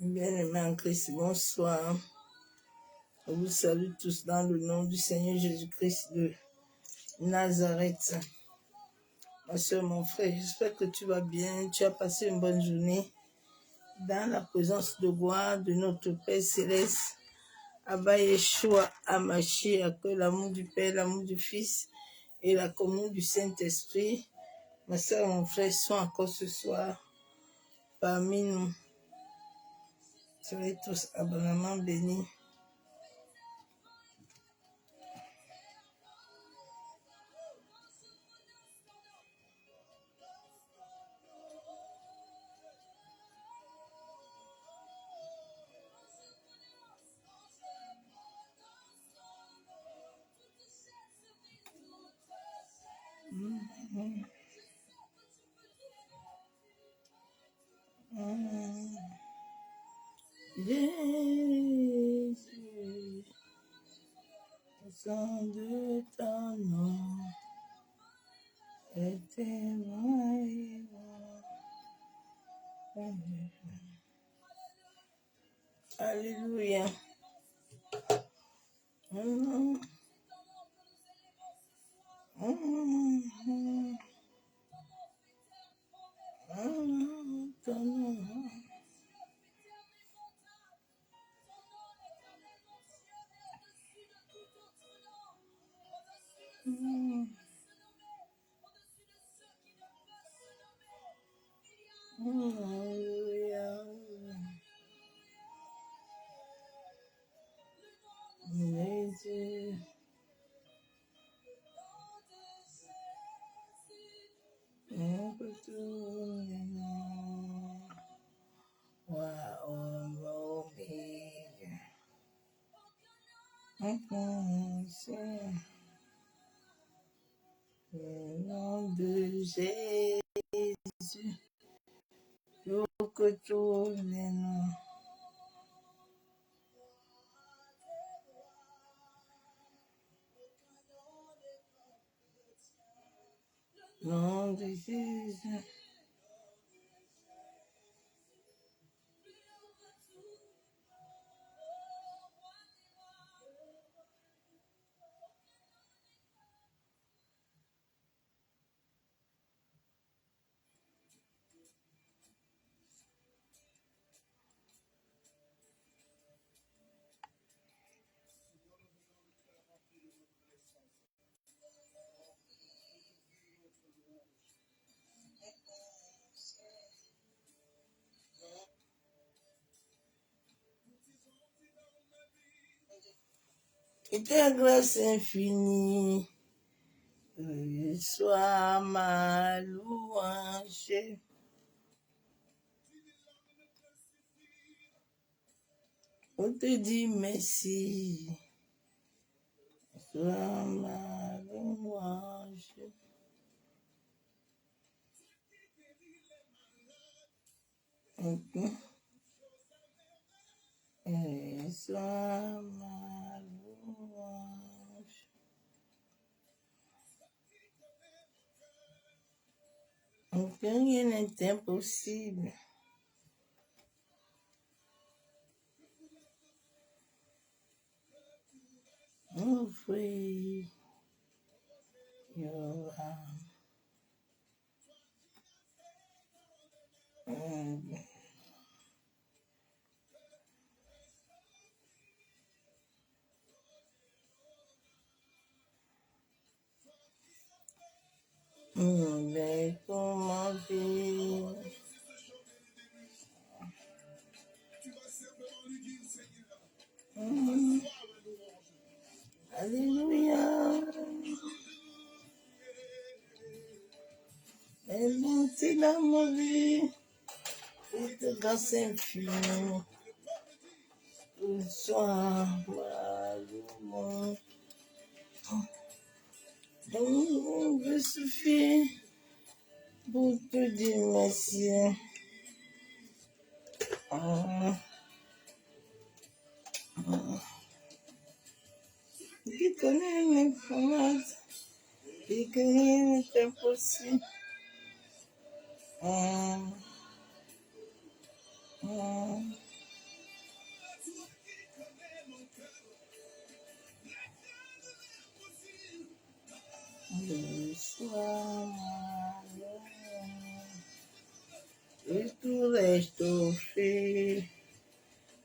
Bien-aimés en Christ, bonsoir. Je vous salue tous dans le nom du Seigneur Jésus-Christ de Nazareth. Ma soeur, mon frère, j'espère que tu vas bien. Tu as passé une bonne journée dans la présence de gloire de notre Père Céleste. Abba Yeshua Hamashiach, que l'amour du Père, l'amour du Fils et la communion du Saint-Esprit, ma soeur, mon frère, sont encore ce soir parmi nous. Soyez tous abondamment bénis. Jésus, au sang de ton nom, est témoin. Alléluia. Ton nom. Alléluia. Jésus. On peut tout les noms. Waouh, le nom de Jésus, pour que tous les noms. Nom de Jésus. Et ta grâce infinie, sois ma louange. On te dit merci, sois ma louange. Et sois ma louange. Rien n'est impossible. Oh, free your arm. Mais comment vivre? Alléluia. Elle monte dans ma vie. Et de grâce infinie. Sois ma louange. L'amour me suffit pour te dire merci. Qui connaît mes promesses, et que rien n'est impossible. reçois ma louange. Et tout reste fait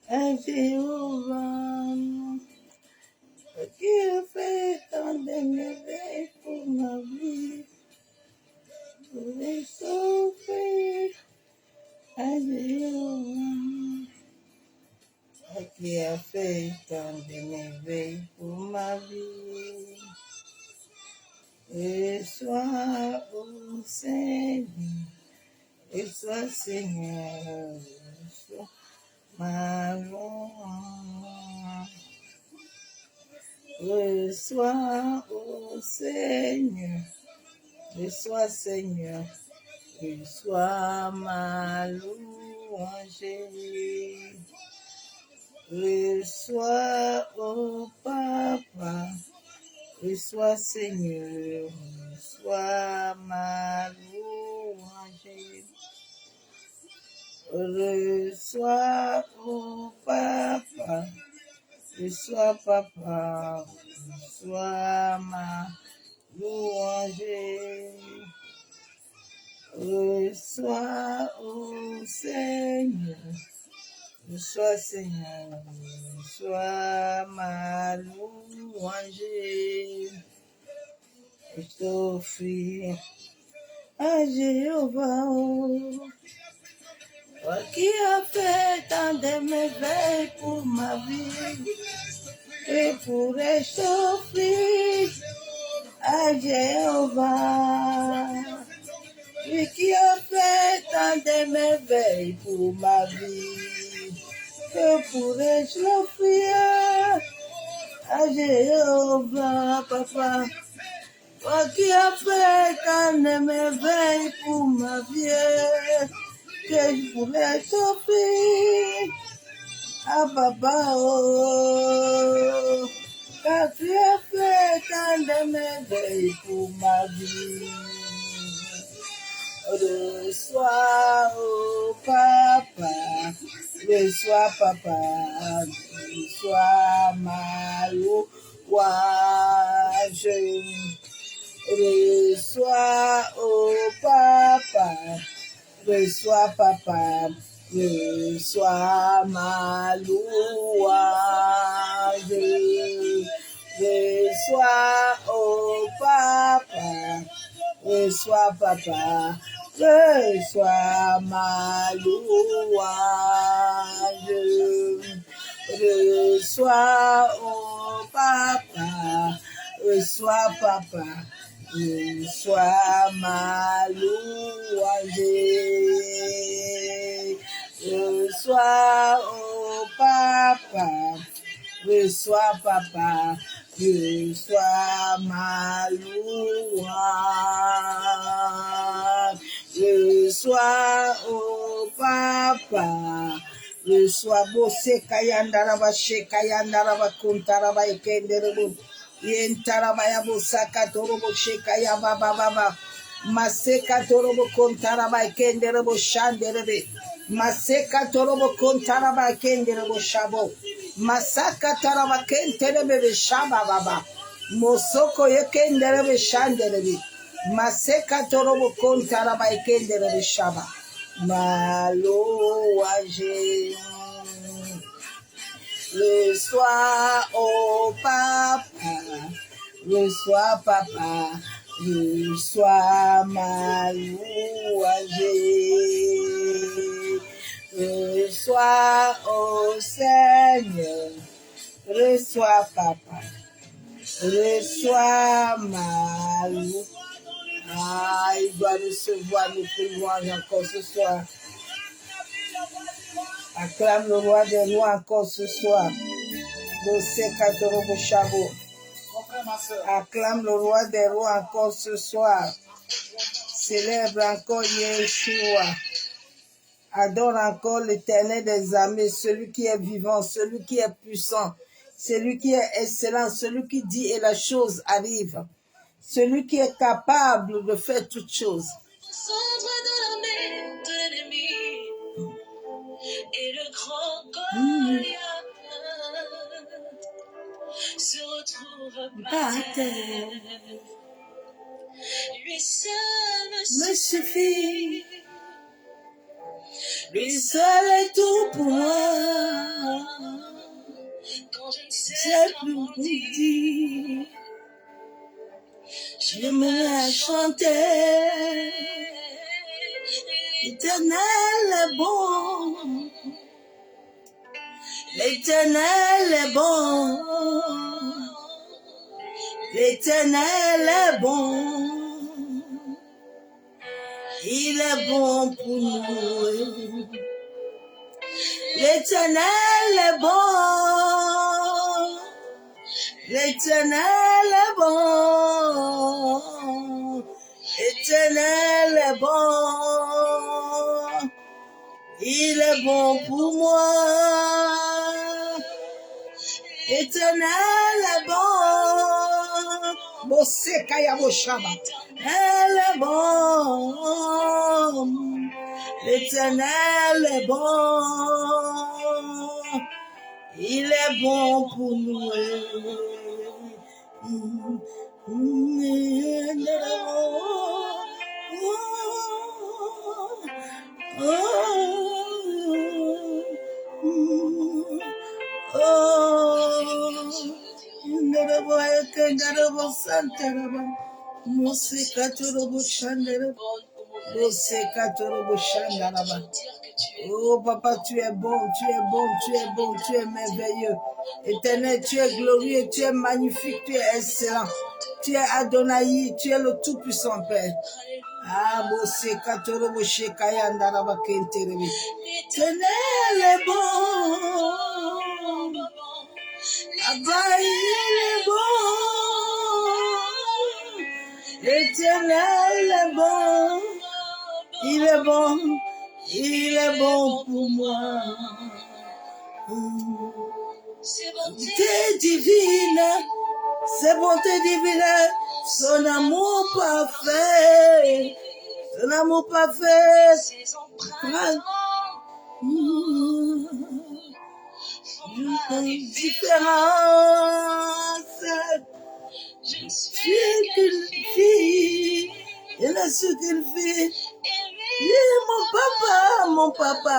à Jéhovah, qui a fait tant de merveilles pour ma vie. Tout reste fait à Jéhovah, qui a fait tant de merveilles pour ma vie. Et sois au Seigneur, et sois Seigneur, sois ma louange. Reçois au Seigneur, reçois Seigneur, reçois ma louange. Reçois au Papa, reçois Seigneur, reçois ma louange. Reçois au Papa, reçois Papa, reçois ma louange. Reçois au Seigneur, reçois Seigneur, reçois ma louange. Je t'offre à Jéhovah, toi qui as fait tant de merveilles pour ma vie, et pourrais-je t'offrir à Jéhovah, lui qui a fait tant de merveilles pour ma vie, que pourrais-je l'offrir à Jéhovah, papa, toi qui as fait tant de merveilles pour ma vie, que je pourrais t'offrir à papa, oh, car tu as fait tant de merveilles pour ma vie. Reçois, oh papa, reçois papa, reçois ma louange. Reçois, oh papa, reçois papa, reçois ma louange. Reçois, oh papa, reçois papa, reçois ma louange. Reçois, oh papa, reçois papa, reçois ma louange. Reçois, oh papa, reçois papa, reçois ma louange. Reçois, oh papa, reçois Bose Kayandaraba Shekayandaraba Kuntaraba Ekenderebo Yentaraba Yabosaka Torobo Shekaya Baba Baba Maseka Torobo Kuntaraba Ekenderebo Shanderebe Maseka Torobo Kuntaraba Ekenderebo Shabo Masaka Taraba Kenterebe Shaba Baba Mosoko Yekenderebe Shanderebe Maseka Torobo Kuntaraba Ekenderebe Shaba ma louange. Reçois, oh papa, reçois papa, reçois ma louange. Reçois, oh Seigneur, reçois papa, reçois ma louange. Ah, il doit recevoir nos louanges encore ce soir. Acclame le roi des rois encore ce soir. Acclame le roi des rois encore ce soir. Célèbre encore Yeshua. Adore encore l'Éternel des armées, celui qui est vivant, celui qui est puissant, celui qui est excellent, celui qui dit et la chose arrive, celui qui est capable de faire toutes choses. Et le grand Goliath se retrouve par terre. me suffit. Lui seul est tout pour moi. Quand je ne sais plus où dire, je me mets à chanter. L'Éternel est bon. L'Éternel est bon. L'Éternel est bon. Il est bon pour nous. L'Éternel est bon. L'Éternel est bon. L'Éternel est bon. Il est bon pour moi. L'Éternel est bon. Bosekaya Boshaba. Elle est bon. L'Éternel est bon. Il est bon pour nous. Oh papa, tu es bon, tu es bon, tu es bon, tu es merveilleux. Éternel, tu es glorieux, tu es magnifique, tu es excellent. Tu es Adonai, tu es le tout-puissant Père. Ah, Bosse Katoro Boshe Kayanda Raba Kenterebi. Éternel est bon. Abba, il est bon. L'éternel est bon. Il est bon. Il est bon pour moi. Bonté divine, c'est bonté divine, son amour parfait, son amour parfait. Différence, je ne suis qu'une fille, je ne suis qu'une fille. Il est mon papa,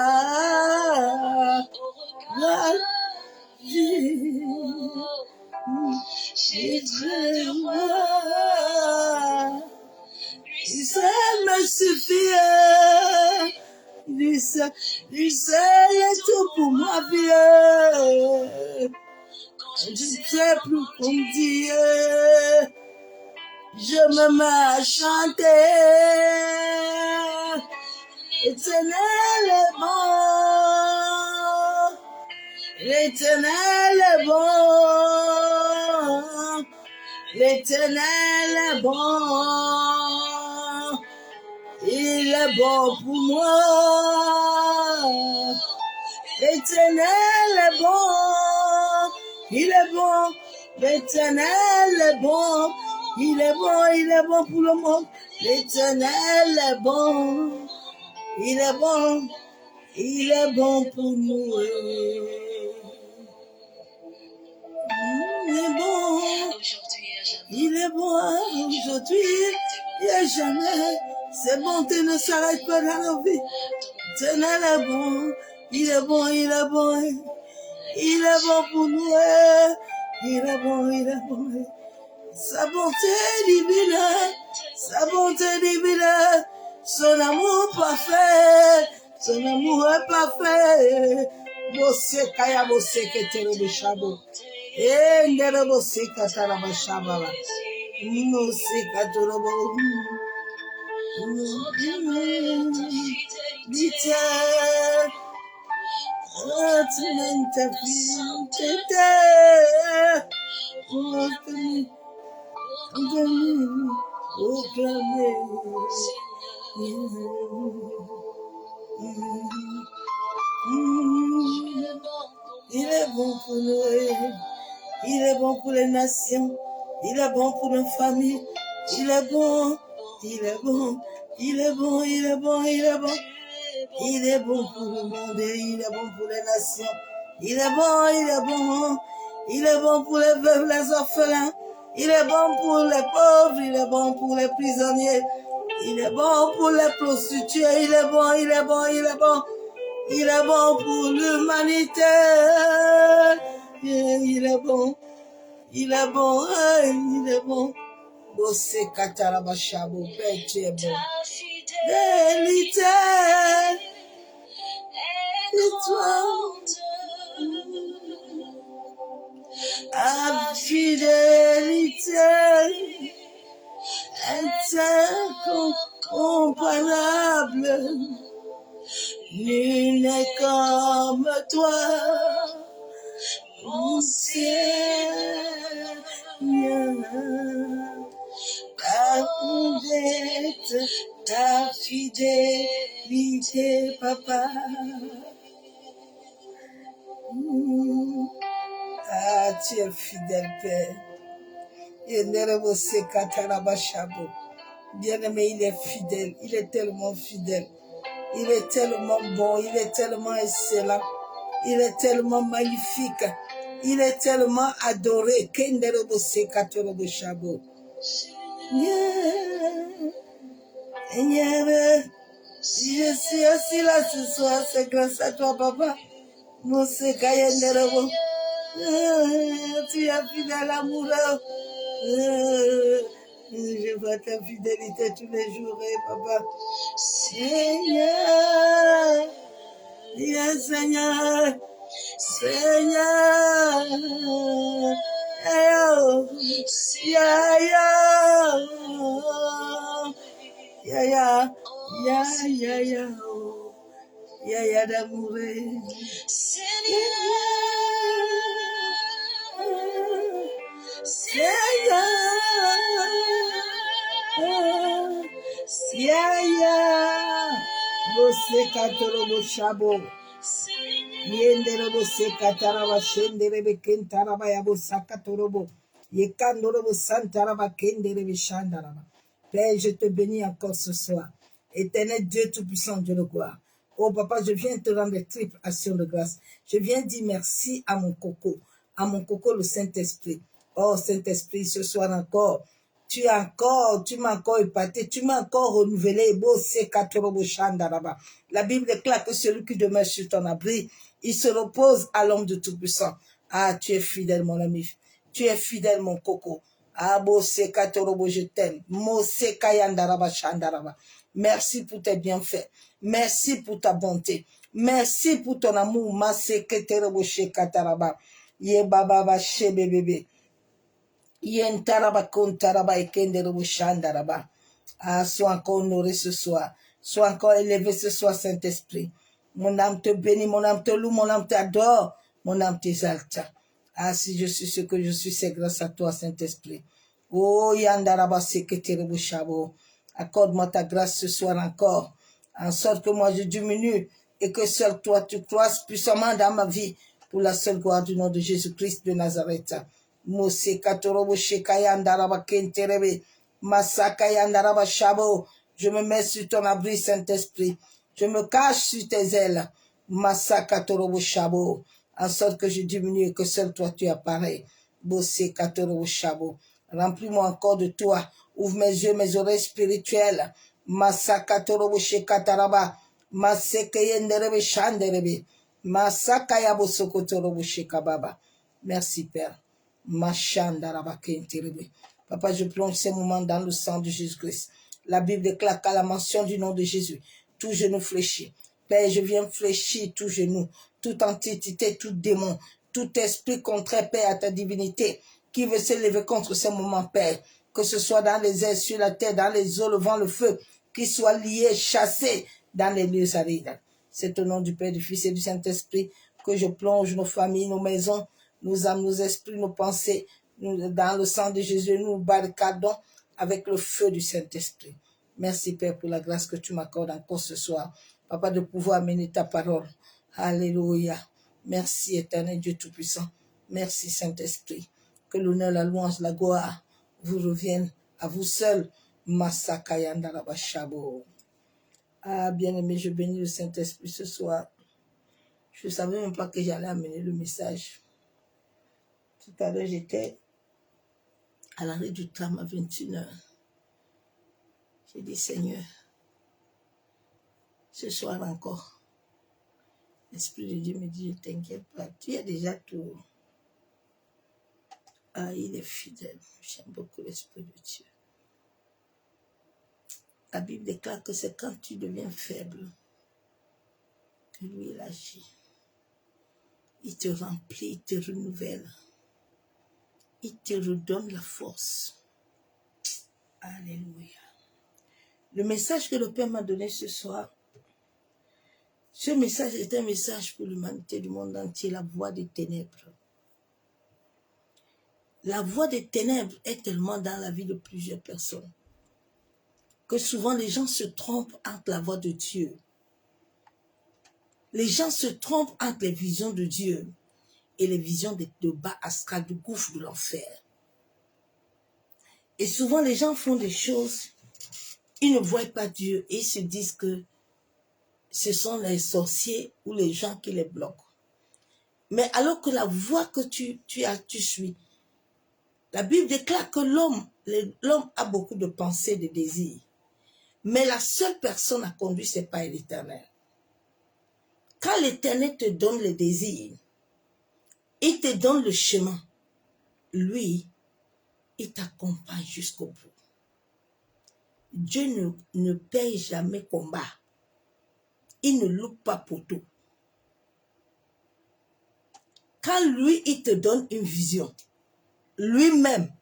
j'ai très loin. Lui seul me suffit. Lui seul est tout pour moi, vieux. Je ne sais plus comment dire. Je me mets à chanter. L'Éternel est bon. L'Éternel est bon. L'Éternel est bon. Il est bon pour moi. L'Éternel est bon. Il est bon. L'Éternel est bon. Il est bon pour le monde. L'Éternel est bon. Il est bon pour nous. Il est bon. Il est bon aujourd'hui et jamais. Ses bontés ne s'arrêtent pas dans nos vies. L'Éternel est bon. Il est bon. Il est bon pour nous. Il est bon. Sa bonté divine, son amour parfait, son amour est parfait. Bosse kaya bosse ketere bishabo, ndere bosse katara bashaba, bosse katoro bo, dite, atmente fite. Il est bon pour nous, il est bon pour les nations, il est bon pour nos familles, il est bon pour le monde, il est bon pour les nations, il est bon pour les veuves, les orphelins. Il est bon pour les pauvres, il est bon pour les prisonniers. Il est bon pour les prostituées, il est bon, il est bon, il est bon. Il est bon pour l'humanité. Il est bon, il est bon, il est bon. Bossé Katarabashabo, Père, tu es bon. Fidélité, et toi, ta fidélité est incomparable. Nul n'est comme toi, mon Seigneur. Ta fidélité, papa. Ah, tu es fidèle, Père. Bien-aimé, il est fidèle. Il est tellement fidèle. Il est tellement bon. Il est tellement excellent. Il est tellement magnifique. Il est tellement adoré. Je suis assis là ce soir, c'est grâce à toi, papa. Tu es fidèle, amoureux. Je vois ta fidélité tous les jours, papa. Seigneur, yes, Seigneur, Seigneur, ya d'amour. Bose katorobo shabo. Yenderobo se kataraba shenderebe kentaraba yabo sakatorobo. Yekandorobo santaraba kenderebe shandaraba. Père, je te bénis encore ce soir. Éternel Dieu Tout-Puissant, Dieu de gloire. Oh papa, je viens te rendre triple action de grâce. Je viens dire merci à mon coco le Saint-Esprit. Oh Saint-Esprit, ce soir encore, tu m'as encore épaté, tu m'as encore renouvelé. La Bible déclare que celui qui demeure sur ton abri, il se repose à l'ombre de Tout-Puissant. Ah, tu es fidèle, mon ami. Tu es fidèle, mon coco. Ah, je t'aime. Merci pour tes bienfaits. Merci pour ta bonté. Merci pour ton amour. Ye baba ba shebe bebe. Yen taraba kon taraba ekende robo shandaraba. Ah, sois encore honoré ce soir. Sois encore élevé ce soir, Saint-Esprit. Mon âme te bénit, mon âme te loue, mon âme t'adore, mon âme t'exalte. Ah, si je suis ce que je suis, c'est grâce à toi, Saint-Esprit. Oh, yandaraba sekete robo shabo. Accorde-moi ta grâce ce soir encore, en sorte que moi je diminue et que seul toi tu croisses puissamment dans ma vie pour la seule gloire du nom de Jésus-Christ de Nazareth. Mose katorobo shekayandaraba kenterebe masakayandaraba shabo. Je me mets sur ton abri, Saint-Esprit. Je me cache sur tes ailes. Masakatorobo shabo. En sorte que je diminue et que seul toi tu apparais. Mose katorobo shabo. Remplis-moi encore de toi. Ouvre mes yeux, mes oreilles spirituelles. Masakatorobo shekataraba. Masekeyenderebe shanderebe. Masakayabo sokotorobo shekababa. Merci, Père. Papa, je plonge ces moments dans le sang de Jésus-Christ. La Bible déclare qu'à la mention du nom de Jésus, tout genou fléchit. Père, je viens fléchir tout genou, toute entité, tout démon, tout esprit contraire, Père, à ta divinité, qui veut s'élever contre ces moments, Père, que ce soit dans les airs, sur la terre, dans les eaux, le vent, le feu, qui soit lié, chassé dans les lieux arides. C'est au nom du Père, du Fils et du Saint-Esprit que je plonge nos familles, nos maisons, nos âmes, nos esprits, nos pensées, dans le sang de Jésus, nous barricadons avec le feu du Saint-Esprit. Merci, Père, pour la grâce que tu m'accordes encore ce soir. Papa, de pouvoir amener ta parole. Alléluia. Merci, éternel Dieu Tout-Puissant. Merci, Saint-Esprit. Que l'honneur, la louange, la gloire vous reviennent à vous seul. Masakayandarabashabo. Ah, bien-aimé, je bénis le Saint-Esprit ce soir. Je ne savais même pas que j'allais amener le message. Tout à l'heure, j'étais à l'arrêt du tram à 21h. J'ai dit, Seigneur, ce soir encore, l'Esprit de Dieu me dit, ne t'inquiète pas, tu as déjà tout. Ah, il est fidèle. J'aime beaucoup l'Esprit de Dieu. La Bible déclare que c'est quand tu deviens faible que lui, il agit. Il te remplit, il te renouvelle. Il te redonne la force. Alléluia. Le message que le Père m'a donné ce soir, ce message est un message pour l'humanité du monde entier, la voix des ténèbres. La voix des ténèbres est tellement dans la vie de plusieurs personnes que souvent les gens se trompent entre la voix de Dieu. Les gens se trompent entre les visions de Dieu et les visions de bas astral, du gouffre de l'enfer. Et souvent les gens font des choses, ils ne voient pas Dieu et ils se disent que ce sont les sorciers ou les gens qui les bloquent. Mais alors que la voie que tu suis, la Bible déclare que l'homme a beaucoup de pensées, de désirs. Mais la seule personne à conduire, c'est pas l'Éternel. Quand l'Éternel te donne les désirs, il te donne le chemin. Lui, il t'accompagne jusqu'au bout. Dieu ne paye jamais combat. Il ne loupe pas poteau. Quand lui, il te donne une vision, lui-même,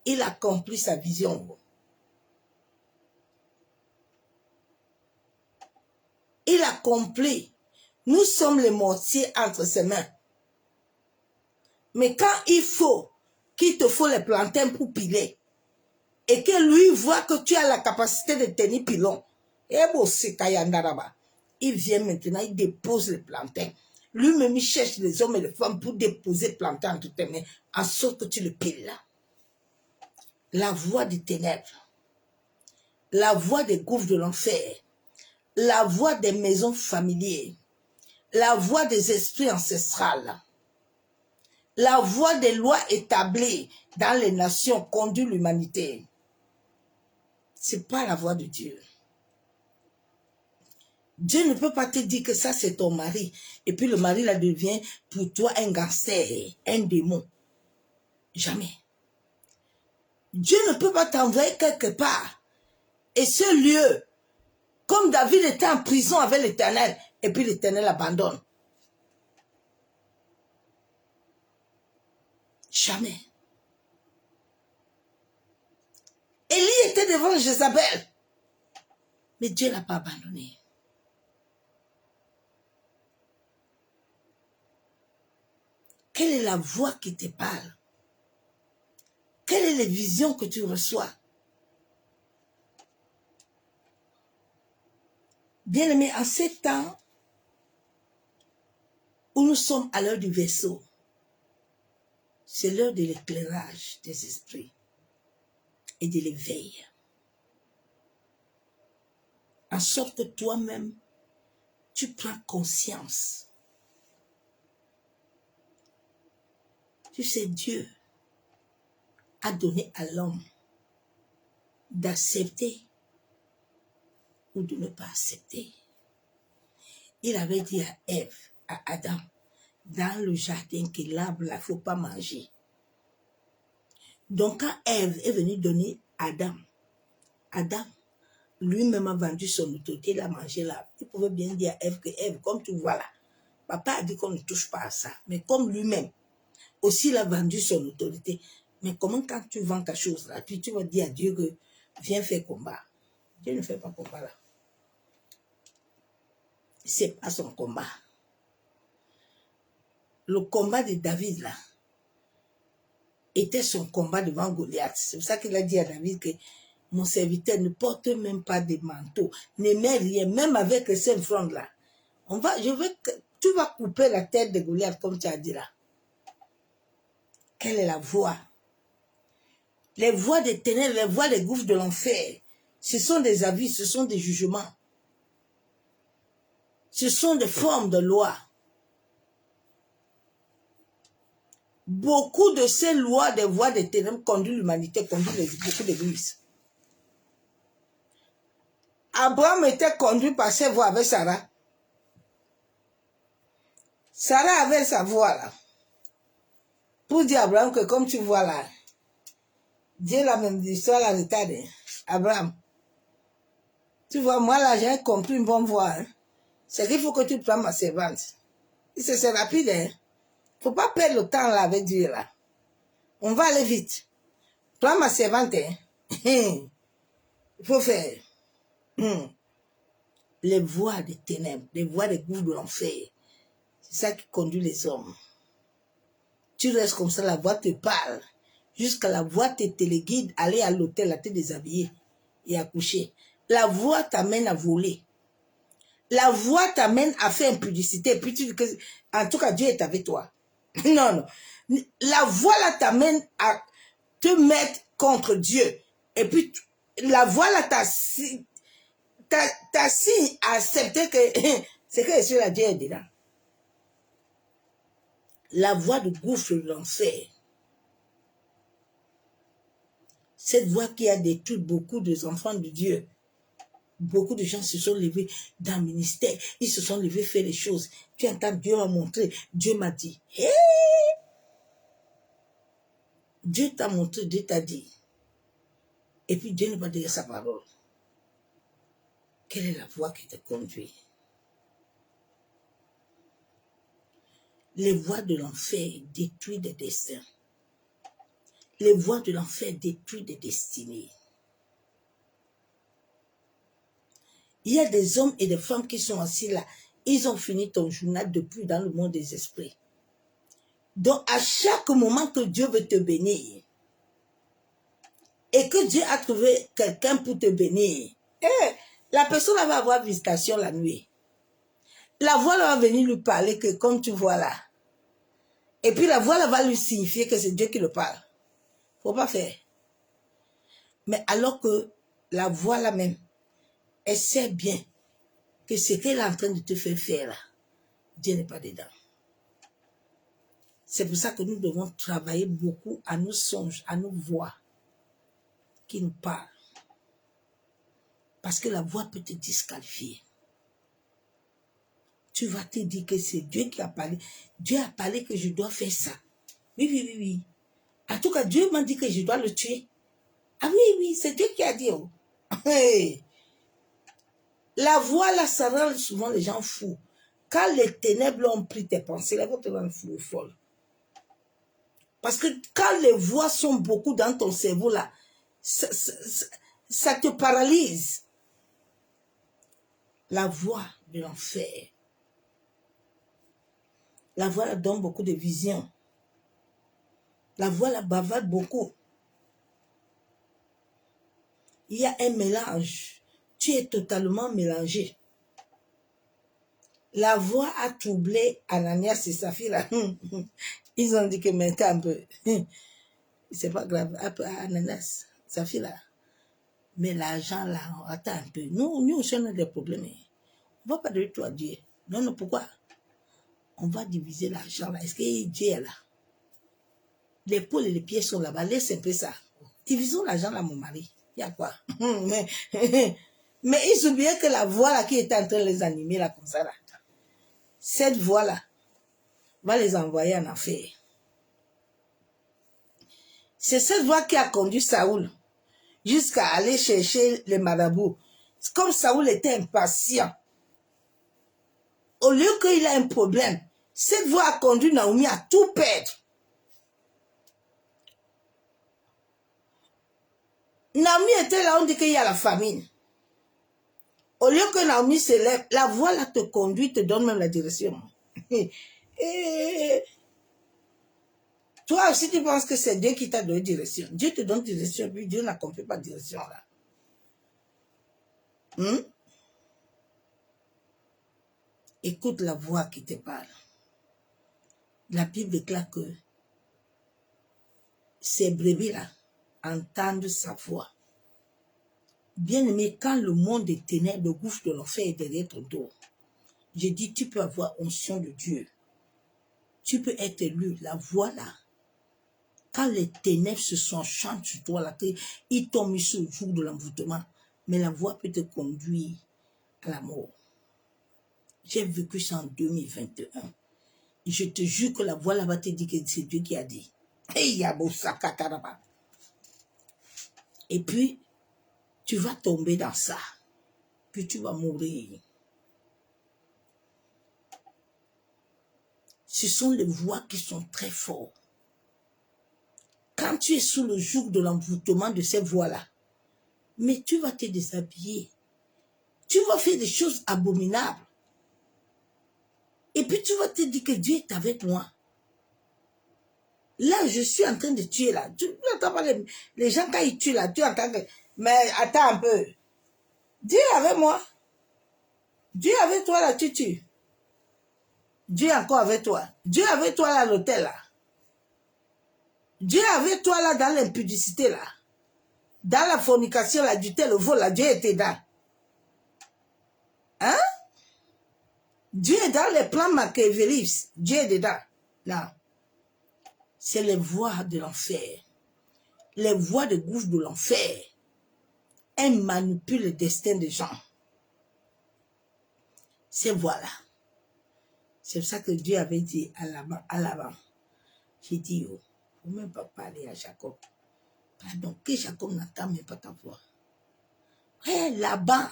il accomplit sa vision. Il accomplit. Nous sommes les mortiers entre ses mains. Mais quand il faut, qu'il te faut les plantains pour piler, et que lui voit que tu as la capacité de tenir pilon, il vient maintenant, il dépose les plantains. Lui-même, il cherche les hommes et les femmes pour déposer les plantains entre tes mains, en sorte que tu le piles là. La voix des ténèbres, la voix des gouffres de l'enfer, la voix des maisons familières, la voix des esprits ancestrales, la voix des lois établies dans les nations conduit l'humanité. Ce n'est pas la voix de Dieu. Dieu ne peut pas te dire que ça c'est ton mari. Et puis le mari là devient pour toi un gangster, un démon. Jamais. Dieu ne peut pas t'envoyer quelque part. Et ce lieu, comme David était en prison avec l'Éternel, et puis l'Éternel abandonne. Jamais. Élie était devant Jézabel. Mais Dieu ne l'a pas abandonné. Quelle est la voix qui te parle? Quelles sont les visions que tu reçois? Bien-aimés, en ces temps où nous sommes à l'heure du vaisseau, c'est l'heure de l'éclairage des esprits et de l'éveil. En sorte que toi-même, tu prends conscience. Tu sais, Dieu a donné à l'homme d'accepter ou de ne pas accepter. Il avait dit à Ève, à Adam, dans le jardin que l'arbre là, il ne faut pas manger. Donc quand Ève est venue donner à Adam lui-même a vendu son autorité, il a mangé l'arbre. Il pouvait bien dire à Ève que Ève, comme tu vois là, papa a dit qu'on ne touche pas à ça. Mais comme lui-même, aussi il a vendu son autorité. Mais comment quand tu vends ta chose là, puis tu vas dire à Dieu que viens faire combat. Dieu ne fait pas combat là. C'est pas son combat. Le combat de David là était son combat devant Goliath. C'est pour ça qu'il a dit à David que mon serviteur ne porte même pas de manteau, ne met rien, même avec les 5 francs là. Tu vas couper la tête de Goliath comme tu as dit là. Quelle est la voix? Les voix des ténèbres, les voix des gouffres de l'enfer, ce sont des avis, ce sont des jugements. Ce sont des formes de loi. Beaucoup de ces lois des voies des ténèbres conduisent l'humanité, conduisent beaucoup d'églises. Abraham était conduit par ses voies avec Sarah. Sarah avait sa voix là. Pour dire à Abraham que comme tu vois là, Dieu l'a même dit, soit la retardé. Abraham, tu vois, moi là, j'ai compris une bonne voix. Hein. C'est qu'il faut que tu prennes ma servante. C'est rapide, hein. Faut pas perdre le temps là avec Dieu là. On va aller vite. Prends ma servante, hein. Il faut faire. Les voies des ténèbres, les voies des gouffres de l'enfer. C'est ça qui conduit les hommes. Tu restes comme ça, la voix te parle. Jusqu'à la voix te téléguide, aller à l'hôtel, à te déshabiller et à coucher. La voix t'amène à voler. La voix t'amène à faire impudicité. Et puis tu dis que, en tout cas, Dieu est avec toi. Non, non. La voix là t'amène à te mettre contre Dieu. Et puis, la voix là t'assigne à accepter que c'est que sur la Dieu est dedans. La voix du gouffre de l'enfer. Cette voix qui a détruit beaucoup d'enfants de Dieu. Beaucoup de gens se sont levés dans le ministère. Ils se sont levés faire les choses. Tu entends, Dieu m'a montré. Dieu m'a dit. Hey! Dieu t'a montré, Dieu t'a dit. Et puis Dieu ne va pas dire sa parole. Quelle est la voie qui te conduit? Les voies de l'enfer détruisent des destins. Les voies de l'enfer détruisent des destinées. Il y a des hommes et des femmes qui sont assis là. Ils ont fini ton journal depuis dans le monde des esprits. Donc, à chaque moment que Dieu veut te bénir, et que Dieu a trouvé quelqu'un pour te bénir, la personne va avoir visitation la nuit. La voix va venir lui parler que comme tu vois là. Et puis la voix va lui signifier que c'est Dieu qui le parle. Faut pas faire. Mais alors que la voix là même, elle sait bien que ce qu'elle est en train de te faire faire là, Dieu n'est pas dedans. C'est pour ça que nous devons travailler beaucoup à nos songes, à nos voix qui nous parlent. Parce que la voix peut te disqualifier. Tu vas te dire que c'est Dieu qui a parlé. Dieu a parlé que je dois faire ça. Oui, oui, oui, oui. En tout cas, Dieu m'a dit que je dois le tuer. Ah oui, oui, c'est Dieu qui a dit. Oh. Hey. La voix là, ça rend souvent les gens fous. Quand les ténèbres ont pris tes pensées, elles vont te rendre fou ou folle. Parce que quand les voix sont beaucoup dans ton cerveau là, ça te paralyse. La voix de l'enfer. La voix là donne beaucoup de visions. La voix là bavarde beaucoup. Il y a un mélange. Tu es totalement mélangé. La voix a troublé Ananias et Saphira. Ils ont dit que maintenant un peu. C'est pas grave. Ananias, Saphira. Mais l'argent là, attends un peu. Nous aussi on a des problèmes. On ne va pas donner tout à Dieu. Non, non, pourquoi? On va diviser l'argent là. Est-ce que Dieu est là? Les poules et les pieds sont là-bas. Laisse un peu ça. Divisons l'argent là, mon mari. Il y a quoi? Mais ils oubliaient que la voix là qui était en train de les animer là comme ça là. Cette voix là va les envoyer en enfer. C'est cette voix qui a conduit Saoul jusqu'à aller chercher les marabouts. Comme Saoul était impatient, au lieu qu'il ait un problème, cette voix a conduit Naomi à tout perdre. Naomi était là, on dit qu'il y a la famine. Au lieu que Naomi se lève, la voix là te conduit, te donne même la direction. Et toi aussi, tu penses que c'est Dieu qui t'a donné direction. Dieu te donne direction, puis Dieu n'accomplit pas de direction là. Écoute la voix qui te parle. La Bible déclare que ces brebis-là entendent sa voix. Bien-aimé, quand le monde des ténèbres, le gouffre de l'enfer est derrière ton dos, je dis, tu peux avoir onction de Dieu. Tu peux être élu, la voix là. Quand les ténèbres se sont chantent sur toi, là, ils t'ont mis sur le jour de l'envoûtement, mais la voix peut te conduire à la mort. J'ai vécu ça en 2021. Je te jure que la voix là-bas te dit que c'est Dieu qui a dit. Et puis, tu vas tomber dans ça. Puis tu vas mourir. Ce sont les voix qui sont très fortes. Quand tu es sous le joug de l'envoûtement de ces voix-là, mais tu vas te déshabiller. Tu vas faire des choses abominables. Et puis tu vas te dire que Dieu est avec moi. Là, je suis en train de tuer là. Tu n'entends pas les gens quand ils tuent là, tu entends que... Mais attends un peu. Dieu est avec moi. Dieu est avec toi là, tu tues. Dieu est encore avec toi. Dieu est avec toi là à l'hôtel là. Dieu est avec toi là dans l'impudicité là. Dans la fornication, l'adultère, le vol, là, Dieu était dans. Hein? Dieu est dans les plans machiavéliques. Dieu est dedans. Non. C'est les voies de l'enfer. Les voies de gouffre de l'enfer. Elles manipulent le destin des gens. Ces voies-là. C'est pour ça que Dieu avait dit à l'avant. J'ai dit, oh, il ne faut même pas parler à Jacob. Pardon, que Jacob n'entend même pas ta voix. Ouais, là-bas,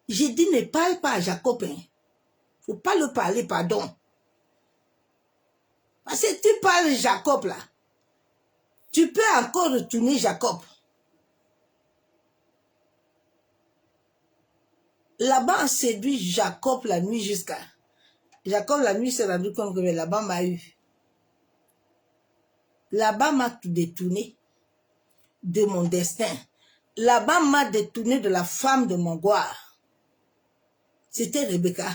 j'ai dit ne parle pas à Jacob. Il ne faut pas le parler, pardon. Parce que tu parles Jacob là. Tu peux encore retourner Jacob. Là-bas, on séduit Jacob la nuit jusqu'à... Jacob la nuit s'est rendu compte que là-bas m'a eu. Là-bas m'a tout détourné de mon destin. Là-bas m'a détourné de la femme de mon gloire. C'était Rebecca.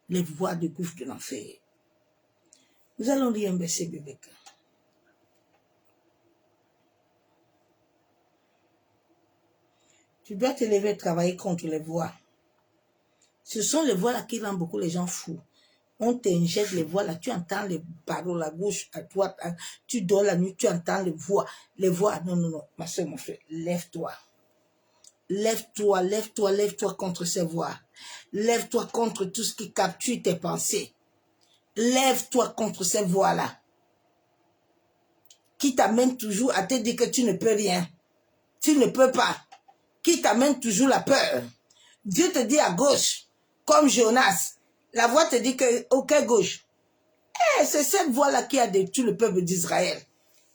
Les voies de gouffre de l'enfer. Nous allons lire un verset biblique. Tu dois te lever et travailler contre les voies. Ce sont les voies là qui rendent beaucoup les gens fous. On t'injecte les voix là, tu entends les paroles à gauche, à droite, tu dors la nuit, tu entends les voix. Les voix, non, non, non, ma soeur, mon frère, lève-toi. Lève-toi, lève-toi, lève-toi contre ces voix. Lève-toi contre tout ce qui capture tes pensées. Lève-toi contre ces voix-là. Qui t'amène toujours à te dire que tu ne peux rien. Tu ne peux pas. Qui t'amène toujours la peur. Dieu te dit à gauche, comme Jonas. La voix te dit que, ok, gauche. C'est cette voix-là qui a détruit le peuple d'Israël.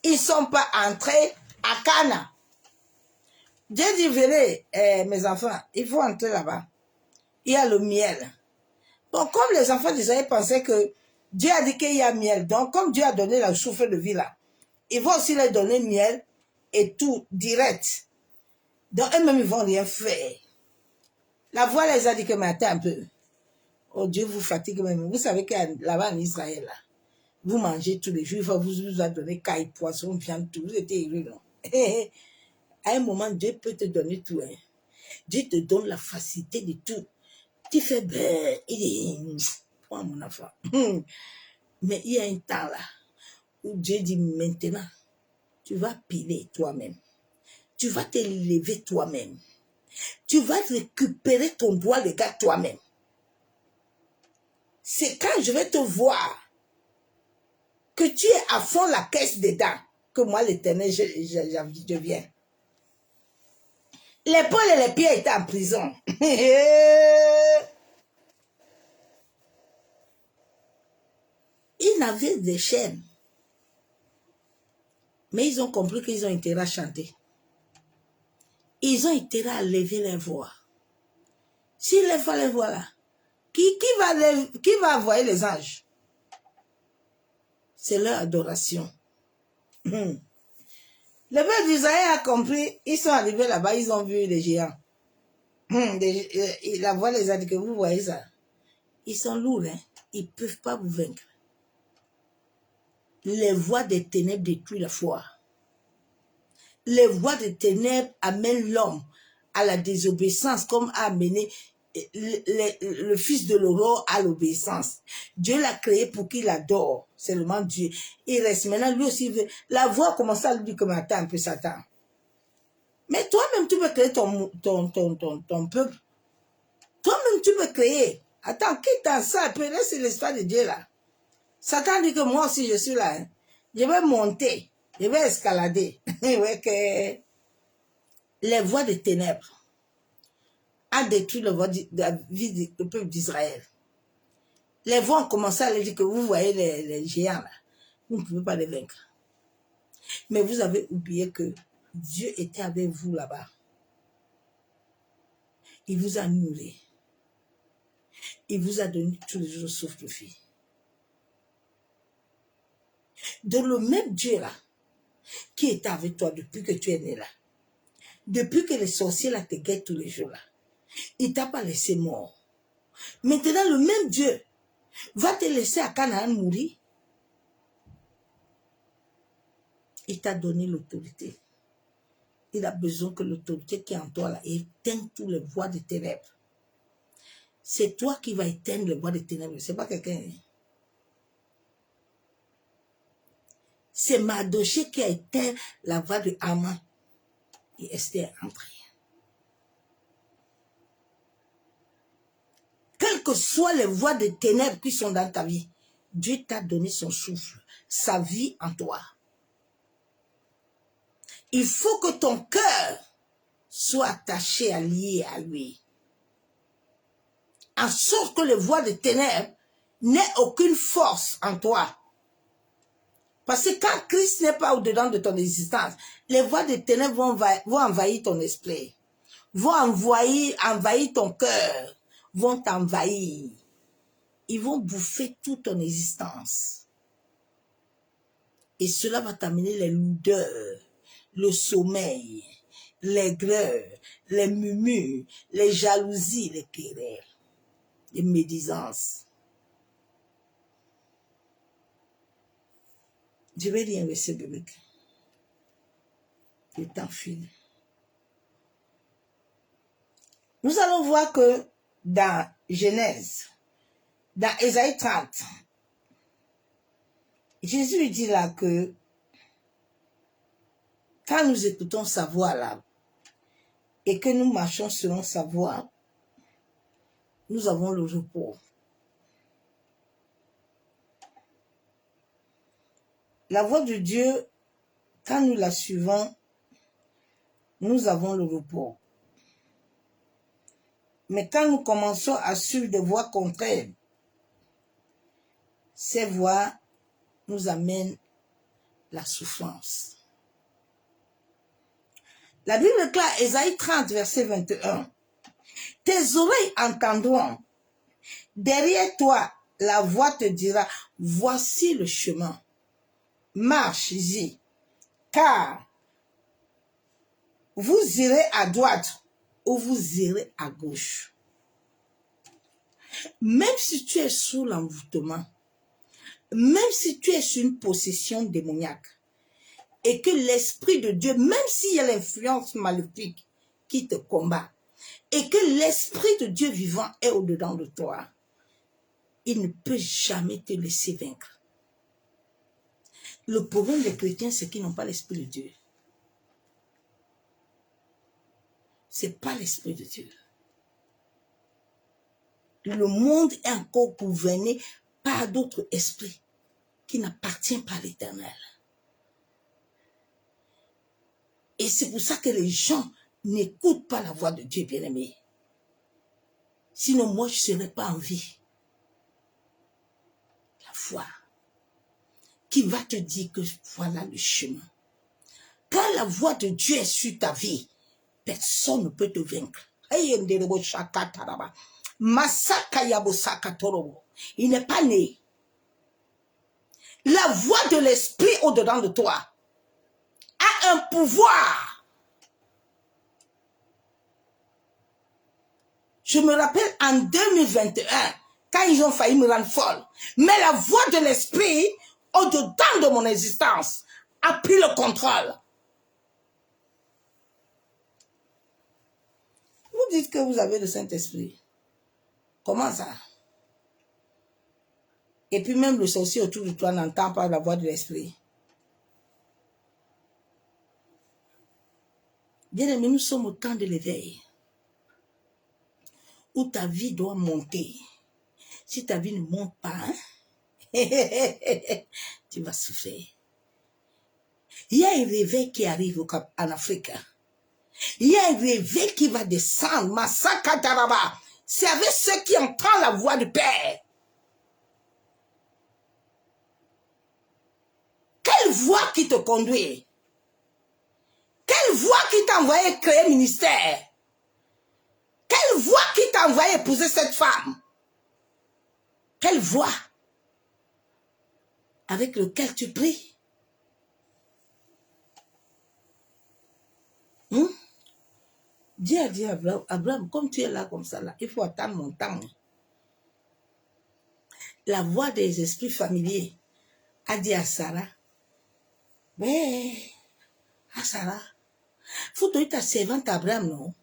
Ils ne sont pas entrés à Cana. Dieu dit, venez, mes enfants, il faut entrer là-bas. Il y a le miel. Bon, comme les enfants d'Israël pensaient que Dieu a dit qu'il y a miel, donc comme Dieu a donné la souffle de vie là, il va aussi leur donner miel et tout direct. Donc eux-mêmes, ils ne vont rien faire. La voix les a dit que, mais attends un peu. Oh Dieu vous fatigue même. Vous savez que là-bas en Israël, là, vous mangez tous les jours, il faut vous a donné caille, poisson, viande, tout. Vous êtes heureux, non? À un moment, Dieu peut te donner tout. Hein. Dieu te donne la facilité de tout. Tu fais ben, il dit, prends mon enfant. Mais il y a un temps là, où Dieu dit maintenant, tu vas piler toi-même. Tu vas te lever toi-même. Tu vas récupérer ton droit de garde toi-même. C'est quand je vais te voir que tu es à fond la caisse dedans que moi, l'Éternel, je viens. L'épaule et les pieds étaient en prison. Ils n'avaient des chaînes. Mais ils ont compris qu'ils ont intérêt à chanter. Ils ont intérêt à lever les voix. S'ils lèvent les voix là, qui va envoyer les anges? C'est leur adoration. Le peuple d'Israël a compris, ils sont arrivés là-bas, ils ont vu les géants. La voix les a dit que vous voyez ça. Ils sont lourds, hein? Ils ne peuvent pas vous vaincre. Les voix des ténèbres détruisent la foi. Les voix des ténèbres amènent l'homme à la désobéissance comme a amené le fils de l'aurore a l'obéissance. Dieu l'a créé pour qu'il adore seulement Dieu. Il reste maintenant, lui aussi, la voix commence à lui dire comme attends un peu Satan. Mais toi-même, tu peux créer ton peuple. Toi-même, tu peux créer. Attends, quitte à ça, un peu, laisse l'histoire de Dieu là. Satan dit que moi aussi, je suis là. Hein. Je vais monter, je vais escalader. Ouais, que les voies des ténèbres a détruit la vie du peuple d'Israël. Les voix ont commencé à leur dire que vous voyez les géants là, vous ne pouvez pas les vaincre. Mais vous avez oublié que Dieu était avec vous là-bas. Il vous a nourri. Il vous a donné tous les jours sauf le fils. De le même Dieu là, qui est avec toi depuis que tu es né là, depuis que les sorciers là te guettent tous les jours là, il ne t'a pas laissé mort. Maintenant, le même Dieu va te laisser à Canaan mourir. Il t'a donné l'autorité. Il a besoin que l'autorité qui est en toi là éteigne toutes les voies des ténèbres. C'est toi qui vas éteindre les voies des ténèbres. Ce n'est pas quelqu'un. C'est Mardochée qui a éteint la voix de Haman. Et Esther est entrée. Quelles que soient les voies des ténèbres qui sont dans ta vie, Dieu t'a donné son souffle, sa vie en toi. Il faut que ton cœur soit attaché, lié à lui. En sorte que les voies des ténèbres n'aient aucune force en toi. Parce que quand Christ n'est pas au-dedans de ton existence, les voies des ténèbres vont envahir ton esprit, vont envahir ton cœur, vont t'envahir. Ils vont bouffer toute ton existence. Et cela va t'amener les lourdeurs, le sommeil, l'aigreur, les murmures, les jalousies, les querelles, les médisances. Je vais lire un verset biblique. Le temps file. Nous allons voir que dans Genèse, dans Ésaïe 30, Jésus dit là que quand nous écoutons sa voix là, et que nous marchons selon sa voix, nous avons le repos. La voix de Dieu, quand nous la suivons, nous avons le repos. Mais quand nous commençons à suivre des voies contraires, ces voies nous amènent la souffrance. La Bible déclare, Ésaïe 30, verset 21, « Tes oreilles entendront, derrière toi, la voix te dira, voici le chemin, marche-y, car vous irez à droite ou vous irez à gauche. » Même si tu es sous l'envoûtement, même si tu es sur une possession démoniaque, et que l'Esprit de Dieu, même s'il y a l'influence maléfique qui te combat, et que l'Esprit de Dieu vivant est au-dedans de toi, il ne peut jamais te laisser vaincre. Le problème des chrétiens, c'est qu'ils n'ont pas l'Esprit de Dieu. Ce n'est pas l'Esprit de Dieu. Le monde est encore gouverné par d'autres esprits qui n'appartiennent pas à l'Éternel. Et c'est pour ça que les gens n'écoutent pas la voix de Dieu, bien-aimé. Sinon, moi, je ne serais pas en vie. La voix qui va te dire que voilà le chemin. Quand la voix de Dieu est sur ta vie, personne ne peut te vaincre. Il n'est pas né. La voix de l'esprit au-dedans de toi a un pouvoir. Je me rappelle en 2021, quand ils ont failli me rendre folle, mais la voix de l'esprit au-dedans de mon existence a pris le contrôle. Vous dites que vous avez le Saint-Esprit. Comment ça? Et puis même le sorcier autour de toi n'entend pas la voix de l'esprit. Bien aimé, nous sommes au temps de l'éveil. Où ta vie doit monter. Si ta vie ne monte pas, hein, tu vas souffrir. Il y a un réveil qui arrive en Afrique. Il y a un réveil qui va descendre. Massakataraba. C'est avec ceux qui entendent la voix du Père. Quelle voix qui te conduit? Quelle voix qui t'a envoyé créer ministère? Quelle voix qui t'a envoyé épouser cette femme? Quelle voix avec laquelle tu pries? Dieu a dit à Abraham, comme tu es là comme ça, là, il faut attendre mon temps. La voix des esprits familiers a dit à Sarah, mais à Sarah, faut donner ta servante à Abraham, non?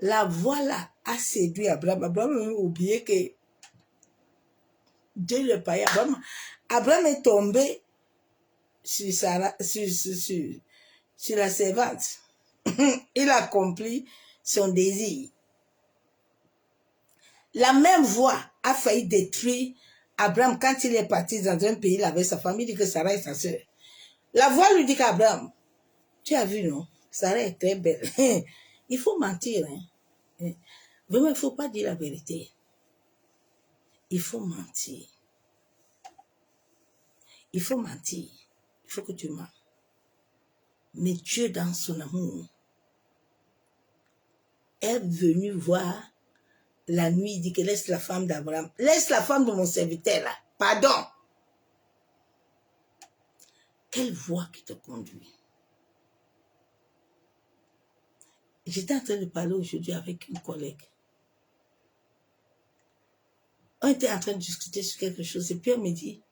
La voix là a séduit Abraham. Abraham a oublié que Dieu le payait. Abraham est tombé sur Sarah, sur la servante. Il a accompli son désir. La même voix a failli détruire Abraham quand il est parti dans un pays avec sa famille, il dit que Sarah est sa soeur. La voix lui dit qu'Abraham, tu as vu, non? Sarah est très belle. Il faut mentir. Hein? Vraiment, il ne faut pas dire la vérité. Il faut mentir. Il faut mentir. Il faut que tu mens. Mais Dieu, dans son amour, est venu voir la nuit. Il dit que laisse la femme d'Abraham. Laisse la femme de mon serviteur là. Pardon. Quelle voix qui te conduit? J'étais en train de parler aujourd'hui avec une collègue. On était en train de discuter sur quelque chose. Et puis elle me dit,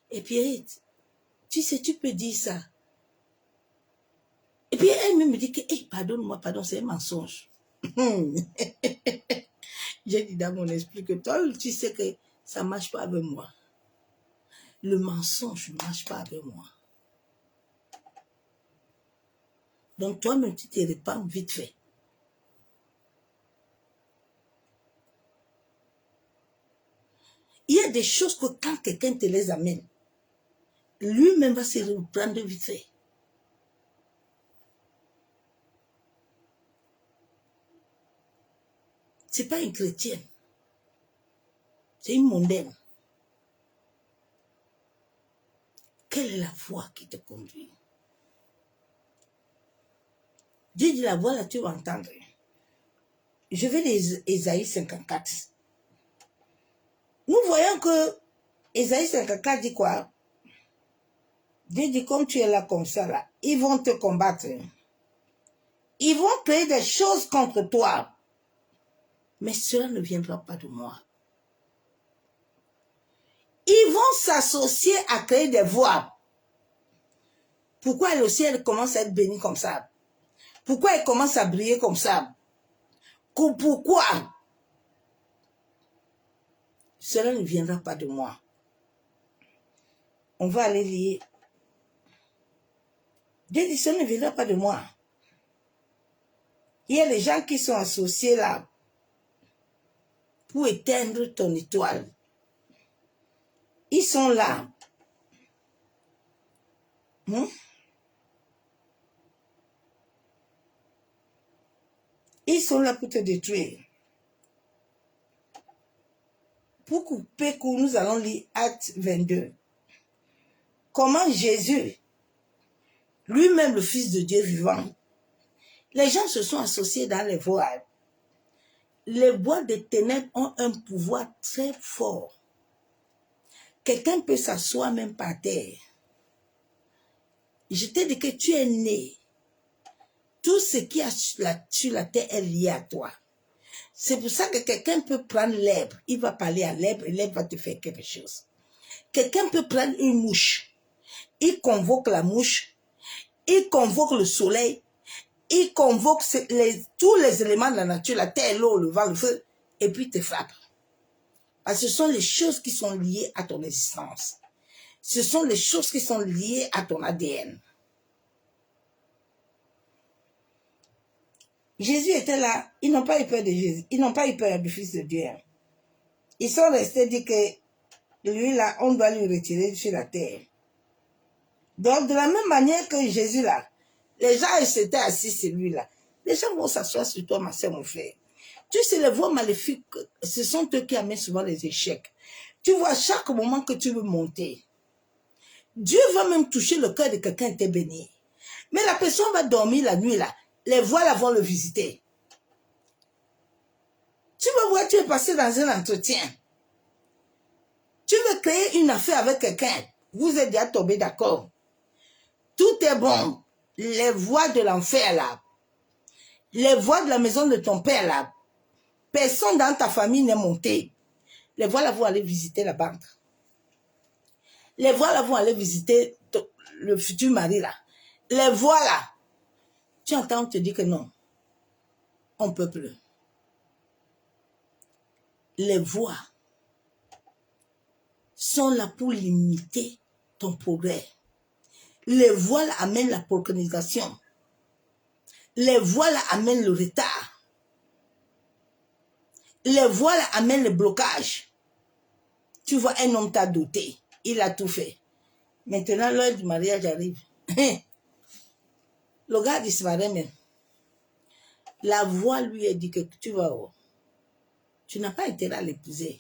et puis tu sais, tu peux dire ça. Et puis elle me dit que, hey, pardonne-moi, pardon, c'est un mensonge. J'ai dit dans mon esprit que toi, tu sais que ça ne marche pas avec moi. Le mensonge ne marche pas avec moi. Donc toi-même, tu te répands vite fait. Il y a des choses que quand quelqu'un te les amène, lui-même va se reprendre vite fait. Ce n'est pas une chrétienne. C'est une mondaine. Quelle est la voix qui te conduit? Dieu dit la voix là, tu vas entendre. Je vais les Ésaïe 54. Nous voyons que Ésaïe 54 dit quoi? Dieu dit comme tu es là comme ça là, ils vont te combattre. Ils vont créer des choses contre toi. Mais cela ne viendra pas de moi. Ils vont s'associer à créer des voix. Pourquoi le ciel commence à être béni comme ça? Pourquoi il commence à briller comme ça? Pourquoi? Cela ne viendra pas de moi. On va aller lire. Dieu dit, cela ne viendra pas de moi. Il y a des gens qui sont associés là pour éteindre ton étoile. Ils sont là. Ils sont là pour te détruire. Pour couper court, nous allons lire Acte 22. Comment Jésus, lui-même le Fils de Dieu vivant, les gens se sont associés dans les voies. Les voies des ténèbres ont un pouvoir très fort. Quelqu'un peut s'asseoir même par terre. Je t'ai dit que tu es né. Tout ce qui est sur la terre est lié à toi. C'est pour ça que quelqu'un peut prendre l'herbe. Il va parler à l'herbe et l'herbe va te faire quelque chose. Quelqu'un peut prendre une mouche. Il convoque la mouche. Il convoque le soleil. il convoque tous les éléments de la nature, la terre, l'eau, le vent, le feu, et puis te frappe. Parce que ce sont les choses qui sont liées à ton existence. Ce sont les choses qui sont liées à ton ADN. Jésus était là, ils n'ont pas eu peur de Jésus, ils n'ont pas eu peur du Fils de Dieu. Ils sont restés dit que lui là, on doit lui retirer sur la terre. Donc de la même manière que Jésus là, les gens ils s'étaient assis sur lui là. Les gens vont s'asseoir sur toi, ma soeur, mon frère. Tu sais, les voix maléfiques, ce sont eux qui amènent souvent les échecs. Tu vois, chaque moment que tu veux monter, Dieu va même toucher le cœur de quelqu'un et te bénir. Mais la personne va dormir la nuit là. Les voix là vont le visiter. Tu vas voir, tu es passé dans un entretien. Tu veux créer une affaire avec quelqu'un. Vous êtes déjà tombé d'accord. Tout est bon. Les voix de l'enfer là. Les voix de la maison de ton père là. Personne dans ta famille n'est monté. Les voix là vont aller visiter la banque. Les voix là vont aller visiter le futur mari là. Les voix là. Tu entends, on te dit que non. On ne peut plus. Les voix sont là pour limiter ton progrès. Les voix là amènent la procrastination. Les voix là amènent le retard. Les voix là amènent le blocage. Tu vois, un homme t'a doté. Il a tout fait. Maintenant, l'heure du mariage arrive. Le gars disparaît même. La voix lui a dit que tu vas où? Tu n'as pas intérêt à l'épouser.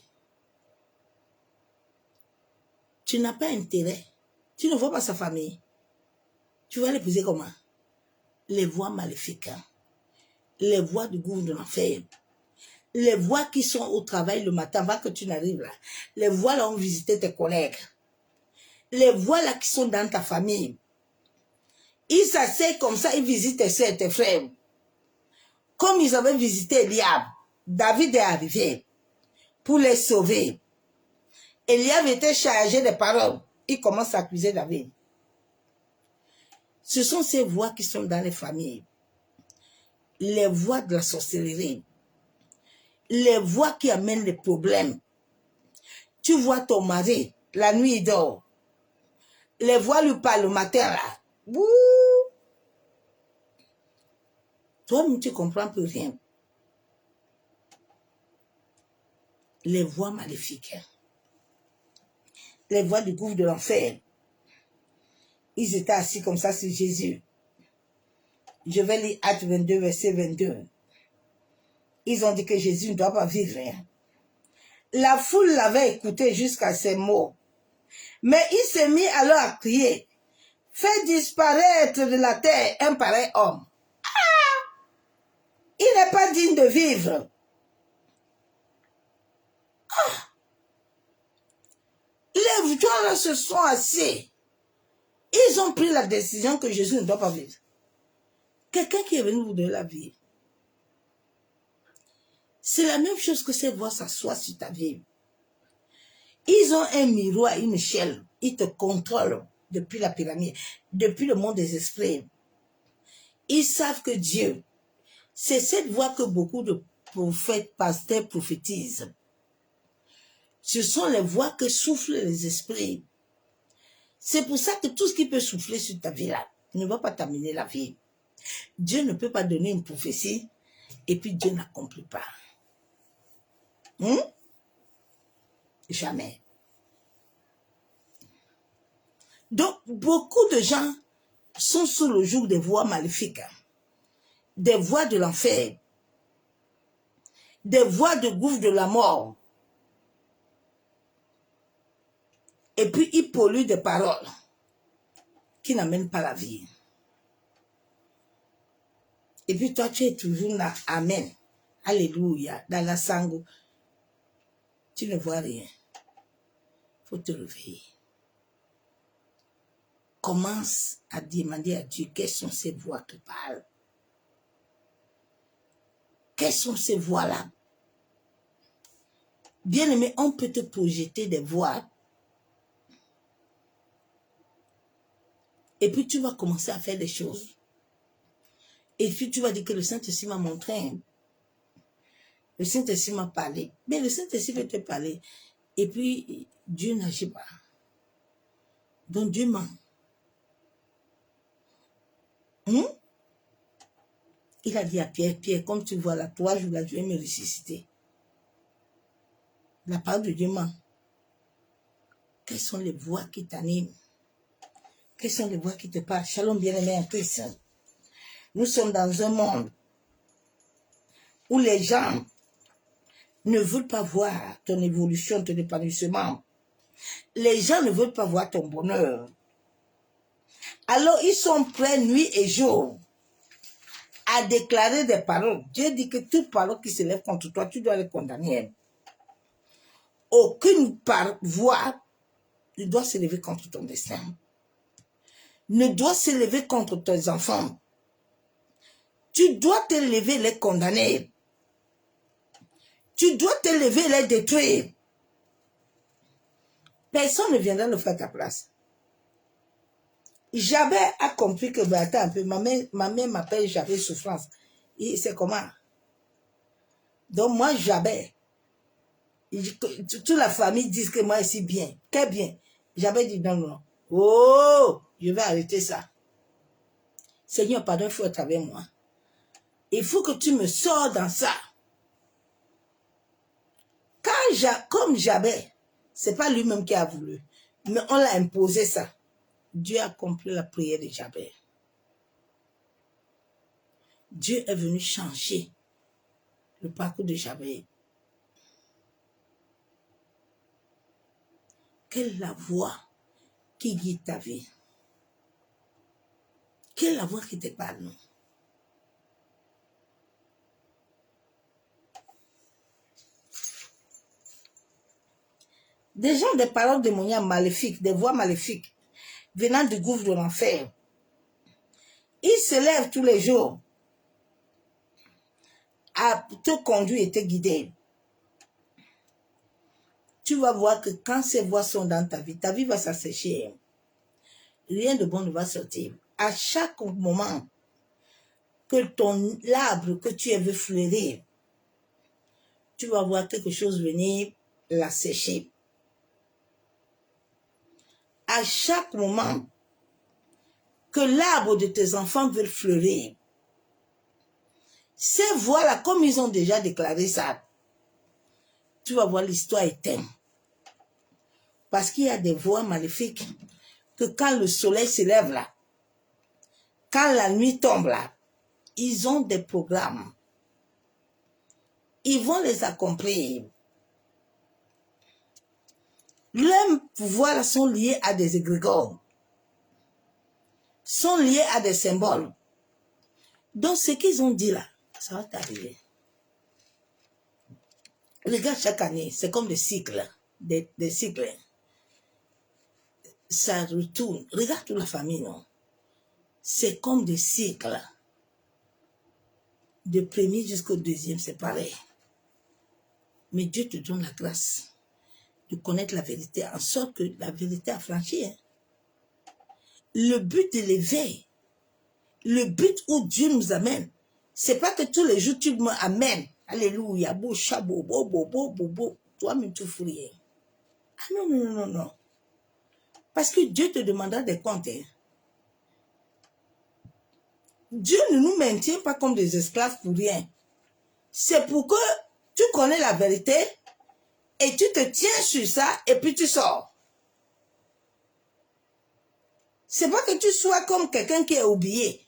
Tu n'as pas intérêt. Tu ne vois pas sa famille. Tu vas l'épouser comment? Les voix maléfiques. Hein? Les voix du gouffre de l'enfer. Les voix qui sont au travail le matin avant que tu n'arrives là. Les voix là ont visité tes collègues. Les voix là qui sont dans ta famille. Ils s'asseyent comme ça, ils visitent tes soeurs et tes frères. Comme ils avaient visité Eliab, David est arrivé pour les sauver. Eliab était chargé de paroles. Il commence à accuser David. Ce sont ces voix qui sont dans les familles. Les voix de la sorcellerie. Les voix qui amènent les problèmes. Tu vois ton mari, la nuit il dort. Les voix lui parlent le matin là. Bouh! Toi-même tu comprends plus rien. Les voix maléfiques. Les voix du gouffre de l'enfer. Ils étaient assis comme ça sur Jésus. Je vais lire Actes 22, verset 22. Ils ont dit que Jésus ne doit pas vivre. Hein. La foule l'avait écouté jusqu'à ces mots. Mais il s'est mis alors à crier. Fais disparaître de la terre un pareil homme. Ah! Il n'est pas digne de vivre. Ah! Les gens se sont assis. Ils ont pris la décision que Jésus ne doit pas vivre. Quelqu'un qui est venu vous donner la vie. C'est la même chose que ces voix s'assoient sur ta vie. Ils ont un miroir, une échelle. Ils te contrôlent depuis la pyramide, depuis le monde des esprits. Ils savent que Dieu, c'est cette voix que beaucoup de prophètes, pasteurs prophétisent. Ce sont les voix que soufflent les esprits. C'est pour ça que tout ce qui peut souffler sur ta vie là ne va pas t'amener la vie. Dieu ne peut pas donner une prophétie et puis Dieu n'accomplit pas. Jamais. Donc, beaucoup de gens sont sous le joug des voix maléfiques, des voix de l'enfer, des voix de gouffre de la mort. Et puis, ils polluent des paroles qui n'amènent pas la vie. Et puis, toi, tu es toujours là. Amen. Alléluia. Dans la sango. Tu ne vois rien. Il faut te réveiller. Commence à demander à Dieu quelles sont ces voix qui parlent. Quelles sont ces voix-là? Bien-aimé, on peut te projeter des voix. Et puis tu vas commencer à faire des choses. Et puis tu vas dire que le Saint-Esprit m'a montré, hein. Le Saint-Esprit m'a parlé. Mais le Saint-Esprit veut te parler. Et puis, Dieu n'agit pas. Donc Dieu ment. Il a dit à Pierre, Pierre, comme tu vois là, 3 jours là, je vais me ressusciter. La parole de Dieu ment. Quelles sont les voix qui t'animent? Quelles sont les voix qui te parlent? Shalom, bien-aimé en Christ. Nous sommes dans un monde où les gens ne veulent pas voir ton évolution, ton épanouissement. Les gens ne veulent pas voir ton bonheur. Alors, ils sont prêts nuit et jour à déclarer des paroles. Dieu dit que toute parole qui se lève contre toi, tu dois les condamner. Aucune voix ne doit se lever contre ton destin. Ne doit se lever contre tes enfants. Tu dois te lever et les condamner. Tu dois te lever et les détruire. Personne ne viendra le faire à ta place. Jabez a compris que, ben, attends un peu, ma mère m'appelle Jabez souffrance. C'est comment? Donc moi, Jabez, toute la famille dit que moi, c'est bien. Quel bien? Jabez dit non, non. Oh, je vais arrêter ça. Seigneur, pardon, il faut être avec moi. Il faut que tu me sors dans ça. Comme Jabez, c'est pas lui-même qui a voulu, mais on l'a imposé ça. Dieu a accompli la prière de Jabez. Dieu est venu changer le parcours de Jabez. Quelle est la voix qui guide ta vie? Quelle est la voix qui te parle, non? Des gens, des paroles démoniaques maléfiques, des voix maléfiques, venant du gouffre de l'enfer. Ils se lèvent tous les jours à te conduire et te guider. Tu vas voir que quand ces voix sont dans ta vie va s'assécher. Rien de bon ne va sortir. À chaque moment que l'arbre que tu veux fleurir, tu vas voir quelque chose venir l'assécher. À chaque moment que l'arbre de tes enfants veut fleurir, ces voix-là, comme ils ont déjà déclaré ça, tu vas voir l'histoire éteinte. Parce qu'il y a des voix maléfiques que quand le soleil se lève là, quand la nuit tombe là, ils ont des programmes. Ils vont les accomplir. Leurs pouvoirs sont liés à des égrégores, sont liés à des symboles. Donc ce qu'ils ont dit là, ça va t'arriver. Regarde chaque année, c'est comme des cycles, des cycles. Ça retourne. Regarde toute la famille, non? C'est comme des cycles. De premier jusqu'au deuxième, c'est pareil. Mais Dieu te donne la grâce de connaître la vérité, en sorte que la vérité a franchi. Hein. Le but de l'éveil, le but où Dieu nous amène, c'est pas que tous les jours tu m'amènes. Alléluia, beau chabot, beau. Toi-même tu fous rien. Ah non, non, non, non. Parce que Dieu te demandera des comptes. Hein. Dieu ne nous maintient pas comme des esclaves pour rien. C'est pour que tu connais la vérité et tu te tiens sur ça et puis tu sors. C'est pas que tu sois comme quelqu'un qui est oublié.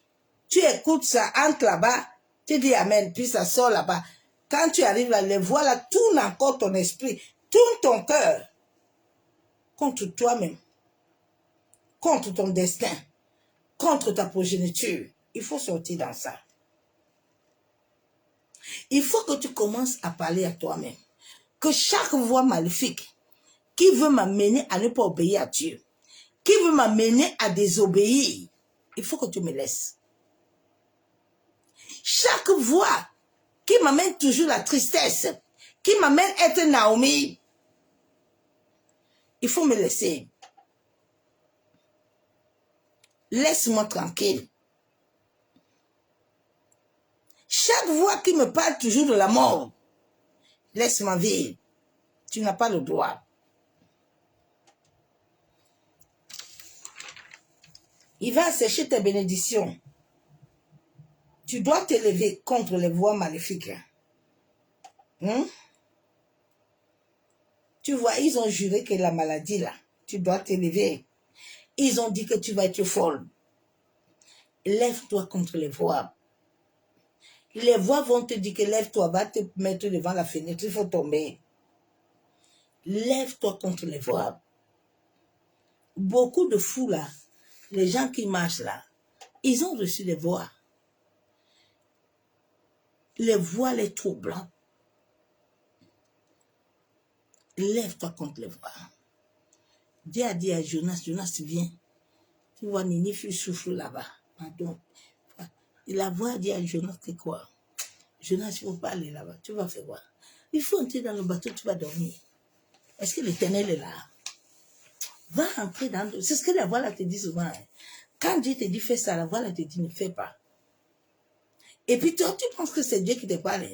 Tu écoutes ça, entre là-bas, tu dis amen, puis ça sort là-bas. Quand tu arrives là, les voix là tournent encore ton esprit, tourne ton cœur contre toi-même, contre ton destin, contre ta progéniture. Il faut sortir dans ça. Il faut que tu commences à parler à toi-même. Que chaque voix maléfique qui veut m'amener à ne pas obéir à Dieu, qui veut m'amener à désobéir, il faut que tu me laisses. Chaque voix qui m'amène toujours la tristesse, qui m'amène à être Naomi, il faut me laisser. Laisse-moi tranquille. Chaque voix qui me parle toujours de la mort, laisse-moi vivre. Tu n'as pas le droit. Il va assécher tes bénédictions. Tu dois t'élever contre les voix maléfiques. Tu vois, ils ont juré que la maladie là, tu dois t'élever. Ils ont dit que tu vas être folle. Lève-toi contre les voix. Les voix vont te dire que lève-toi, va te mettre devant la fenêtre, il faut tomber. Lève-toi contre les voix. Beaucoup de fous là, les gens qui marchent là, ils ont reçu des voix. Les voix les troublent. Lève-toi contre les voix. Dieu a dit à Jonas, Jonas viens. Tu vois Ninive souffle là-bas. Pardon. Et la voix dit à Jonas que quoi? Jonas, il ne faut pas aller là-bas. Tu vas faire quoi? Il faut entrer dans le bateau, tu vas dormir. Est-ce que l'Éternel est là? Va entrer dans le... C'est ce que la voix là te dit souvent. Quand Dieu te dit fais ça, la voix là te dit ne fais pas. Et puis toi, tu penses que c'est Dieu qui te parle.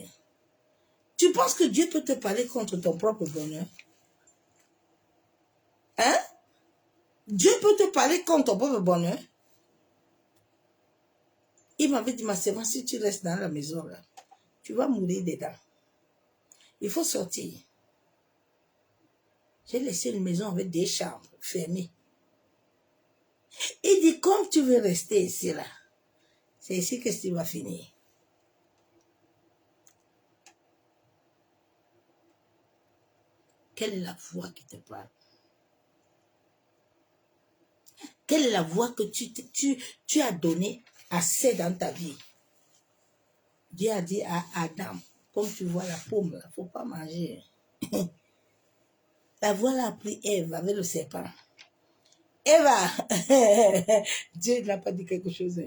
Tu penses que Dieu peut te parler contre ton propre bonheur? Hein? Dieu peut te parler contre ton propre bonheur? Il m'avait dit, ma sœur, si tu restes dans la maison là, tu vas mourir dedans. Il faut sortir. J'ai laissé une maison avec des chambres fermées. Il dit, comme tu veux rester ici là, c'est ici que tu vas finir. Quelle est la voix qui te parle? Quelle est la voix que tu as donnée assez dans ta vie? Dieu a dit à Adam, comme tu vois la pomme, il ne faut pas manger. La voix a pris Ève avec le serpent. Eva, Dieu n'a pas dit quelque chose.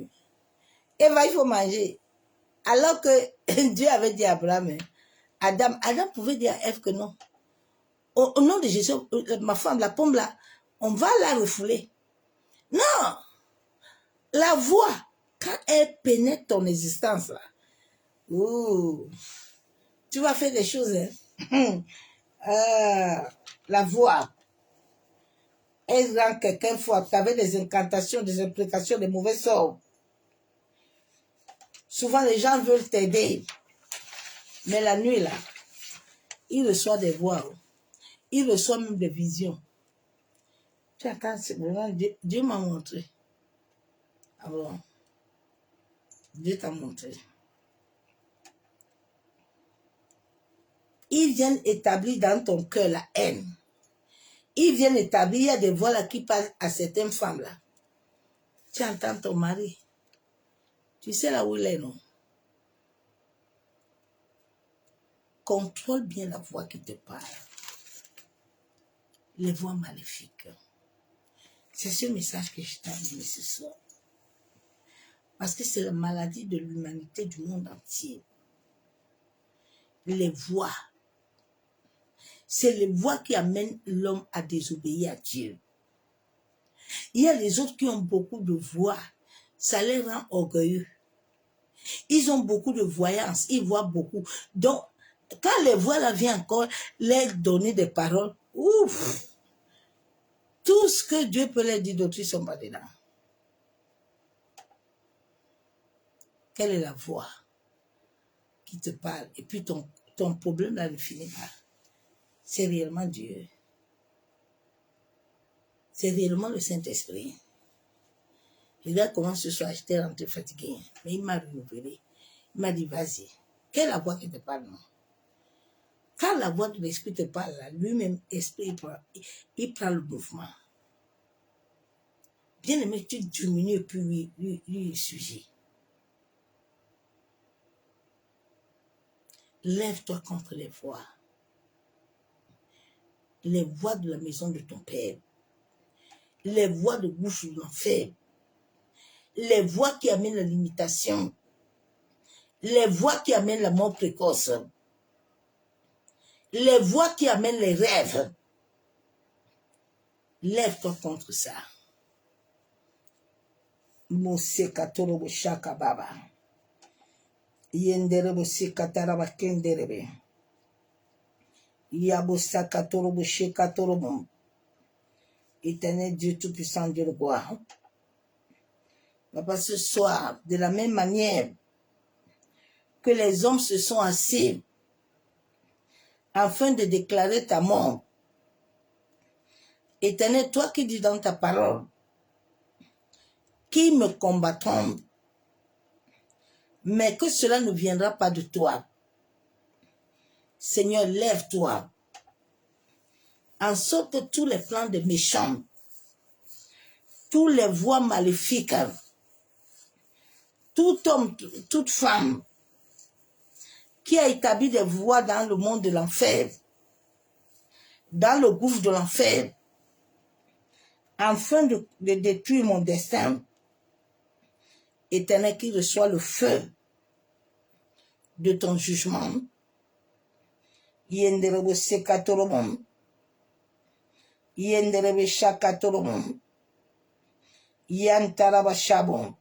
Eva, il faut manger. Alors que Dieu avait dit à Abraham, Adam pouvait dire à Ève que non. Au nom de Jésus, ma femme, la pomme là, on va la refouler. Non! La voix, quand elle pénètre ton existence là, tu vas faire des choses. La voix, elle rend quelqu'un fort. Tu avais des incantations, des implications, des mauvais sorts. Souvent, les gens veulent t'aider. Mais la nuit, là, il reçoit des voix. Il reçoit même des visions. Tu attends, c'est vraiment Dieu m'a montré. Ah bon? Dieu t'a montré. Ils viennent établir dans ton cœur la haine. Ils viennent établir, il y a des voix là qui parlent à certaines femmes là. Tu entends ton mari. Tu sais là où il est, non? Contrôle bien la voix qui te parle. Les voix maléfiques. C'est ce message que je t'ai donné ce soir. Parce que c'est la maladie de l'humanité du monde entier. Les voix. C'est les voix qui amènent l'homme à désobéir à Dieu. Il y a les autres qui ont beaucoup de voix. Ça les rend orgueilleux. Ils ont beaucoup de voyance. Ils voient beaucoup. Donc, quand les voix là viennent encore leur donner des paroles, ouf! Tout ce que Dieu peut leur dire d'autres, ils ne sont pas dedans. Quelle est la voix qui te parle? Et puis ton problème là ne finit pas. C'est réellement Dieu. C'est réellement le Saint-Esprit. Regarde comment ce soir j'étais rentré fatigué. Mais il m'a renouvelé. Il m'a dit, vas-y. Quelle est la voix qui te parle, non? Quand la voix de l'Esprit te parle, lui-même, Esprit, il prend le mouvement. Bien aimé, tu diminues et puis lui est sujet. Lève-toi contre les voix. Les voix de la maison de ton père. Les voix de bouche de l'enfer. Les voix qui amènent la limitation. Les voix qui amènent la mort précoce. Les voix qui amènent les rêves. Lève-toi contre ça. Yenderebo sikataraba kenderebe. Yabosa katorobo shekatorobo. Éternel Dieu Tout-Puissant, Dieu de gloire. Papa, ce soir, de la même manière que les hommes se sont assis afin de déclarer ta mort, Éternel, toi qui dis dans ta parole, qui me combattront, mais que cela ne viendra pas de toi. Seigneur, lève-toi, en sorte que tous les plans des méchants, tous les voies maléfiques, tout homme, toute femme qui a établi des voies dans le monde de l'enfer, dans le gouffre de l'enfer, afin de détruire mon destin, Éternel, qui reçoit le feu de ton jugement. Yenderebe sekatorobom, yenderebe shakatorobom, yantaraba shabom,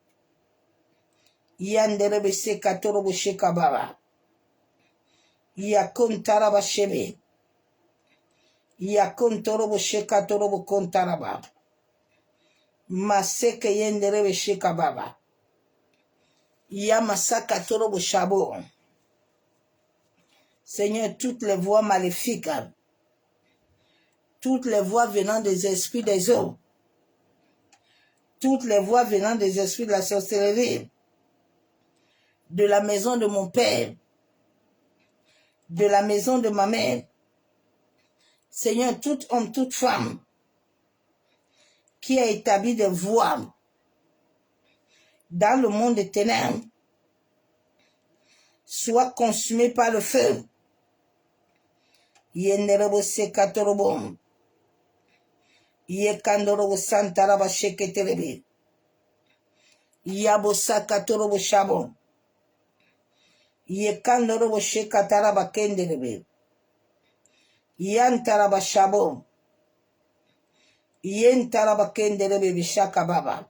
yanderebe sekatorobo shekabara, yakontaraba shebe, yakontorobo shekatorobo kontaraba, maseke yenderebe shekababa, yamasakatorobo shabo. Seigneur, toutes les voies maléfiques, toutes les voies venant des esprits des eaux, toutes les voies venant des esprits de la sorcellerie, de la maison de mon père, de la maison de ma mère. Seigneur, tout homme, toute femme qui a établi des voies dans le monde des ténèbres, soit consumé par le feu. Yenderebo sekatorobom, yekandorobo santaraba sheketerebe, yabo sakatorobo shabom, yekandorobo shekataraba kenderebe, yantaraba shabom, yentaraba kenderebe bishakababa,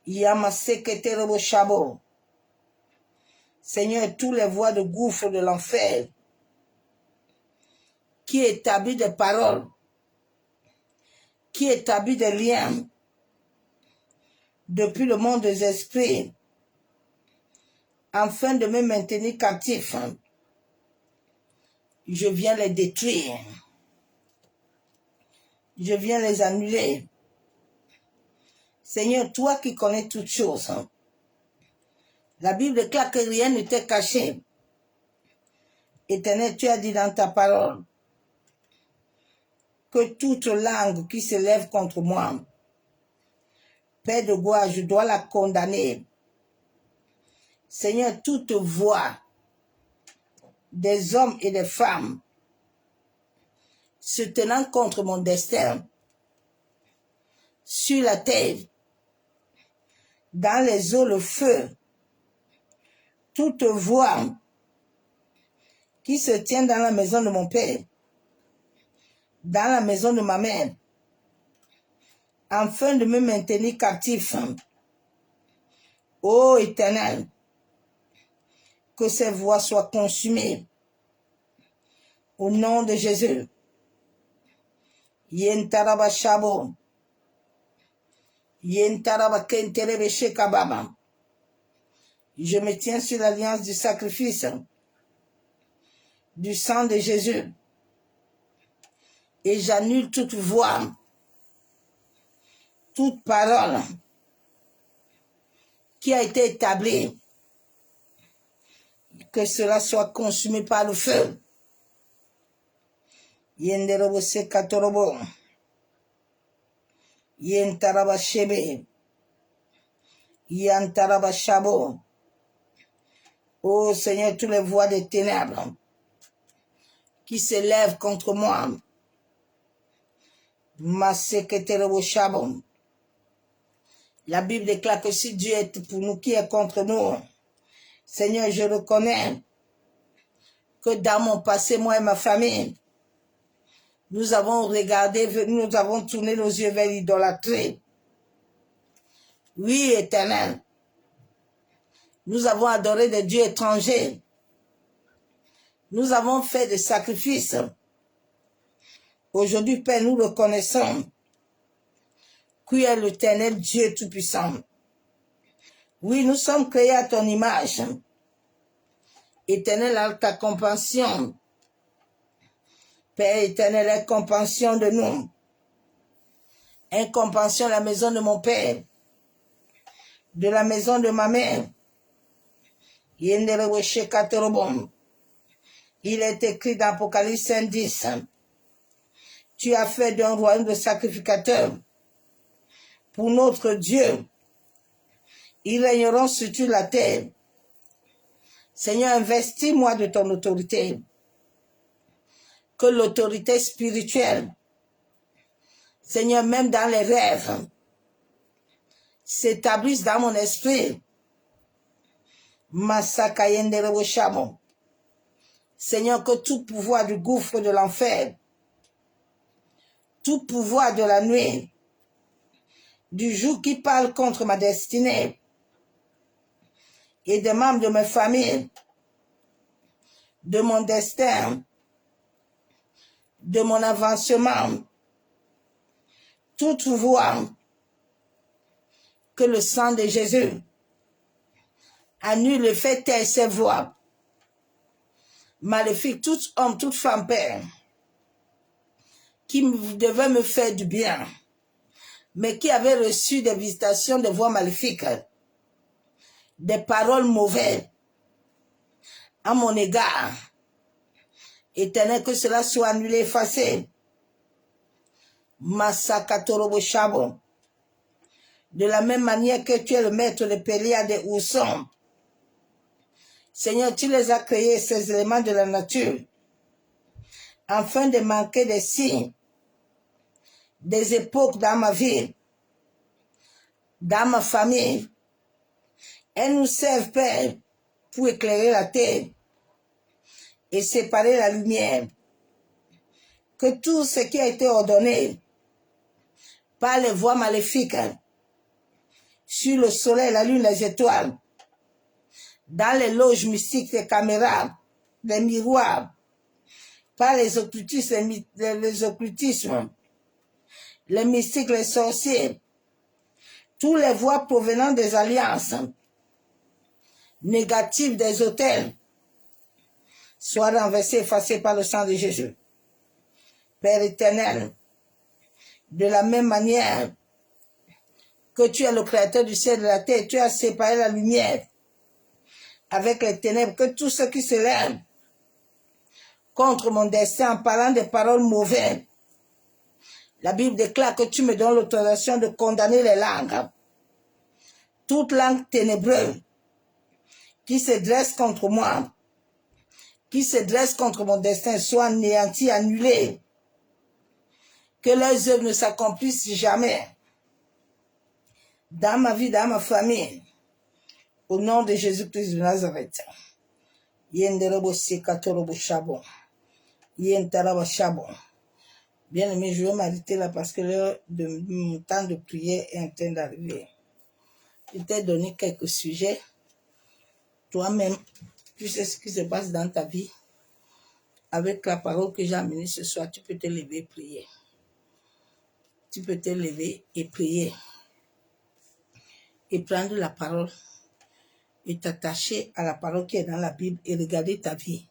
yamaseketerebo shabom. Seigneur, tous les voies de gouffre de l'enfer qui établit des paroles, qui établit des liens depuis le monde des esprits, afin de me maintenir captif, je viens les détruire. Je viens les annuler. Seigneur, toi qui connais toutes choses, la Bible déclare que rien ne t'est caché. Éternel, tu as dit dans ta parole que toute langue qui se lève contre moi, Père de gloire, je dois la condamner. Seigneur, toute voix des hommes et des femmes se tenant contre mon destin, sur la terre, dans les eaux, le feu, toute voix qui se tient dans la maison de mon père, dans la maison de ma mère, afin de me maintenir captif. Ô Éternel, que ces voix soient consumées au nom de Jésus. Yentaraba shabo, yentaraba kenterebe shekababa. Je me tiens sur l'alliance du sacrifice, du sang de Jésus, et j'annule toute voix, toute parole qui a été établie, que cela soit consumé par le feu. Yenderobo sekatorobo, yentaraba shebe, yantaraba shabo. Ô Seigneur, toutes les voix des ténèbres qui se lèvent contre moi, maseketerebo shabon. La Bible déclare que si Dieu est pour nous, qui est contre nous? Seigneur, je reconnais que dans mon passé, moi et ma famille, nous avons regardé, nous avons tourné nos yeux vers l'idolâtrie. Oui, Éternel, Nous avons adoré des dieux étrangers. Nous avons fait des sacrifices. Aujourd'hui, Père, nous reconnaissons que tu es l'Éternel Dieu Tout-Puissant. Oui, nous sommes créés à ton image. Éternel, à ta compassion. Père éternel, aie compassion de nous. Aie compassion de la maison de mon Père, de la maison de ma mère. Il est écrit dans Apocalypse 5:10. Tu as fait d'un royaume de sacrificateurs pour notre Dieu. Ils régneront sur toute la terre. Seigneur, investis-moi de ton autorité. Que l'autorité spirituelle, Seigneur, même dans les rêves, s'établisse dans mon esprit. Seigneur, que tout pouvoir du gouffre de l'enfer, tout pouvoir de la nuit, du jour qui parle contre ma destinée et des membres de ma famille, de mon destin, de mon avancement, toute voix, que le sang de Jésus annule le fait taire ces voix. Maléfique, tout homme, toute femme, Père, qui devait me faire du bien, mais qui avait reçu des visitations de voix maléfiques, des paroles mauvaises à mon égard. Éternel, que cela soit annulé, effacé. Massakatorobo Chabo. De la même manière que tu es le maître de Pélia des oursons. Seigneur, tu les as créés, ces éléments de la nature, afin de manquer des signes, des époques dans ma vie, dans ma famille. Elles nous servent, Père, pour éclairer la terre et séparer la lumière. Que tout ce qui a été ordonné par les voies maléfiques sur le soleil, la lune, les étoiles, dans les loges mystiques, les caméras, les miroirs, par les occultismes, les occultismes, les mystiques, les sorciers, tous les voies provenant des alliances négatives des autels, soient renversés, effacés par le sang de Jésus. Père éternel, de la même manière que tu es le créateur du ciel et de la terre, tu as séparé la lumière avec les ténèbres, que tous ceux qui se lèvent contre mon destin en parlant des paroles mauvaises, la Bible déclare que tu me donnes l'autorisation de condamner les langues, toute langue ténébreuse qui se dresse contre moi, qui se dresse contre mon destin, soit anéantie, annulée, que leurs œuvres ne s'accomplissent jamais dans ma vie, dans ma famille, au nom de Jésus-Christ de Nazareth. Bien aimé, je vais m'arrêter là parce que l'heure de mon temps de prière est en train d'arriver. Je t'ai donné quelques sujets. Toi-même, tu sais ce qui se passe dans ta vie. Avec la parole que j'ai amenée ce soir, tu peux te lever et prier. Tu peux te lever et prier. Et prendre la parole. Et t'attacher à la parole qui est dans la Bible et regarder ta vie.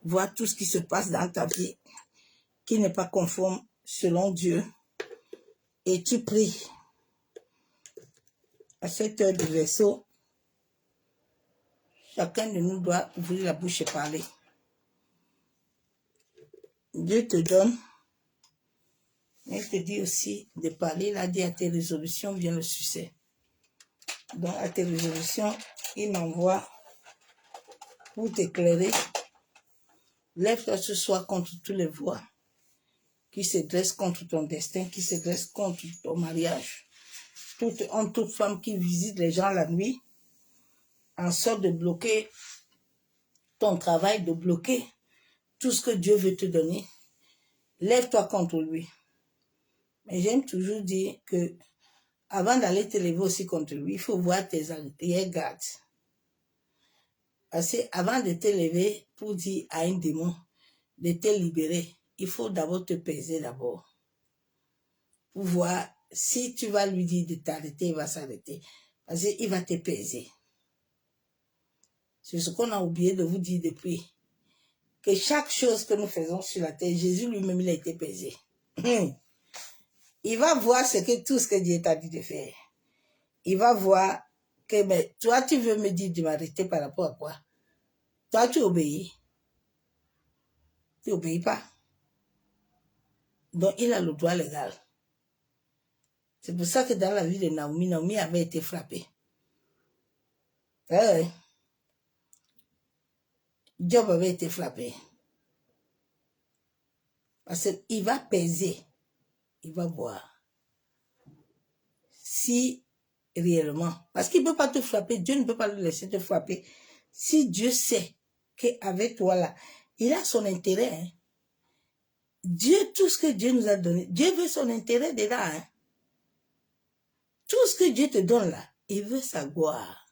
Voir tout ce qui se passe dans ta vie qui n'est pas conforme selon Dieu. Et tu pries. À cette heure du verseau, chacun de nous doit ouvrir la bouche et parler. Dieu te donne, mais il te dit aussi de parler. Il a dit à tes résolutions vient le succès. Donc à tes résolutions, il m'envoie pour t'éclairer. Lève-toi ce soir contre toutes les voix qui se dressent contre ton destin, qui se dressent contre ton mariage. Toute homme, toute femme qui visite les gens la nuit, en sorte de bloquer ton travail, de bloquer tout ce que Dieu veut te donner. Lève-toi contre lui. Mais j'aime toujours dire que avant d'aller te lever aussi contre lui, il faut voir tes arrière-gardes. Parce qu'avant de te lever pour dire à un démon de te libérer, il faut d'abord te peser d'abord. Pour voir si tu vas lui dire de t'arrêter, il va s'arrêter. Parce qu'il va te peser. C'est ce qu'on a oublié de vous dire depuis. Que chaque chose que nous faisons sur la terre, Jésus lui-même, il a été pesé. Il va voir tout ce que Dieu t'a dit de faire. Il va voir que, mais toi, tu veux me dire de m'arrêter par rapport à quoi? Toi, tu obéis. Tu n'obéis pas. Donc, il a le droit légal. C'est pour ça que dans la vie de Naomi, Naomi avait été frappée. Job avait été frappé. Parce qu'il va peser. Il va voir. Si réellement, parce qu'il ne peut pas te frapper, Dieu ne peut pas le laisser te frapper. Si Dieu sait qu'avec toi là, il a son intérêt. Hein. Dieu, tout ce que Dieu nous a donné, Dieu veut son intérêt dedans. Hein. Tout ce que Dieu te donne là, il veut sa gloire.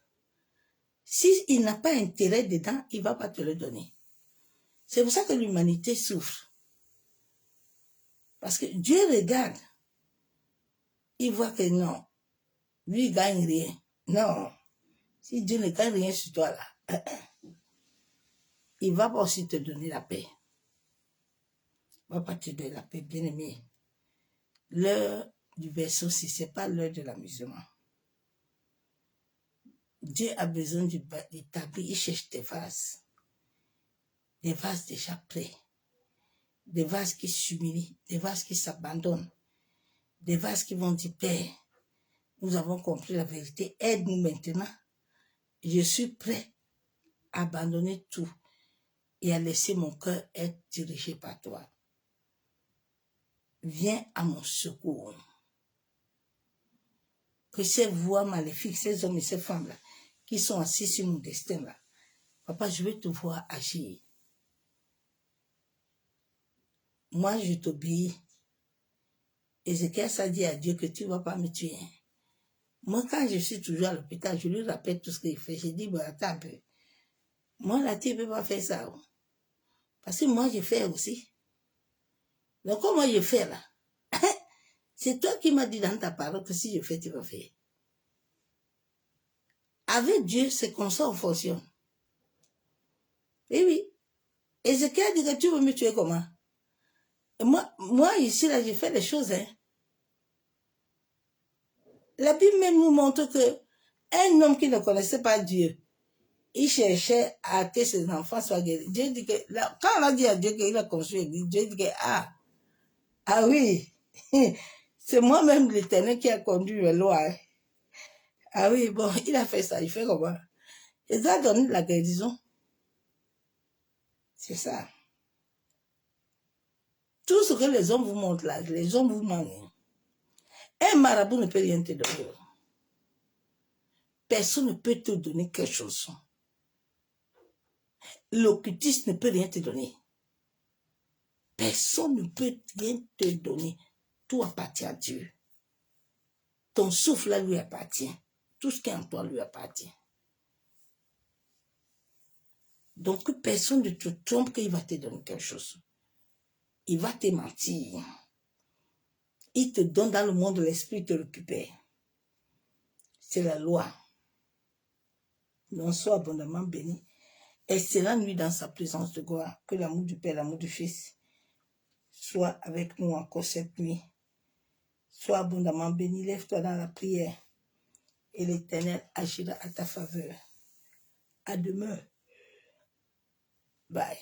S'il n'a pas intérêt dedans, il ne va pas te le donner. C'est pour ça que l'humanité souffre. Parce que Dieu regarde. Il voit que non. Lui, il gagne rien. Non. Si Dieu ne gagne rien sur toi là, il ne va pas aussi te donner la paix. Il ne va pas te donner la paix, bien aimé. L'heure du berceau, si ce n'est pas l'heure de l'amusement. Dieu a besoin d'établir, il cherche des vases déjà prêts, des vases qui s'humilient, des vases qui s'abandonnent, des vases qui vont dire, Père, nous avons compris la vérité, aide-nous maintenant. Je suis prêt à abandonner tout et à laisser mon cœur être dirigé par toi. Viens à mon secours. Que ces voix maléfiques, ces hommes et ces femmes-là, qui sont assis sur mon destin-là, papa, je veux te voir agir. Moi, je t'obéis. Ézéchiel a dit à Dieu que tu ne vas pas me tuer. Moi, quand je suis toujours à l'hôpital, je lui rappelle tout ce qu'il fait. Je dis, bon, attends un peu. Moi, là, tu ne peux pas faire ça. Parce que moi, je fais aussi. Donc, comment je fais là? C'est toi qui m'as dit dans ta parole que si je fais, tu vas faire. Avec Dieu, c'est comme ça on fonctionne. Et oui. Ézéchiel dit que tu veux me tuer comment? Et moi, ici, là, j'ai fait les choses. Hein. La Bible même nous montre que un homme qui ne connaissait pas Dieu, il cherchait à que ses enfants soient guéris. Dieu dit que, là, quand on a dit à Dieu qu'il a construit l'église, Dieu dit que, ah oui, c'est moi-même l'Éternel qui a conduit les lois. Hein. Ah oui, bon, il a fait ça, il fait comment? Il a donné la guérison. C'est ça. Tout ce que les hommes vous montrent là, les hommes vous mentent. Un marabout ne peut rien te donner. Personne ne peut te donner quelque chose. L'occultiste ne peut rien te donner. Personne ne peut rien te donner. Tout appartient à Dieu. Ton souffle là lui appartient. Tout ce qui est en toi lui appartient. Donc personne ne te trompe qu'il va te donner quelque chose. Il va te mentir. Il te donne dans le monde de l'esprit, il te récupère. C'est la loi. Donc sois abondamment béni. Excellente nuit dans sa présence de gloire. Que l'amour du Père, l'amour du Fils soit avec nous encore cette nuit. Sois abondamment béni. Lève-toi dans la prière. Et l'Éternel agira à ta faveur. À demain. Bye.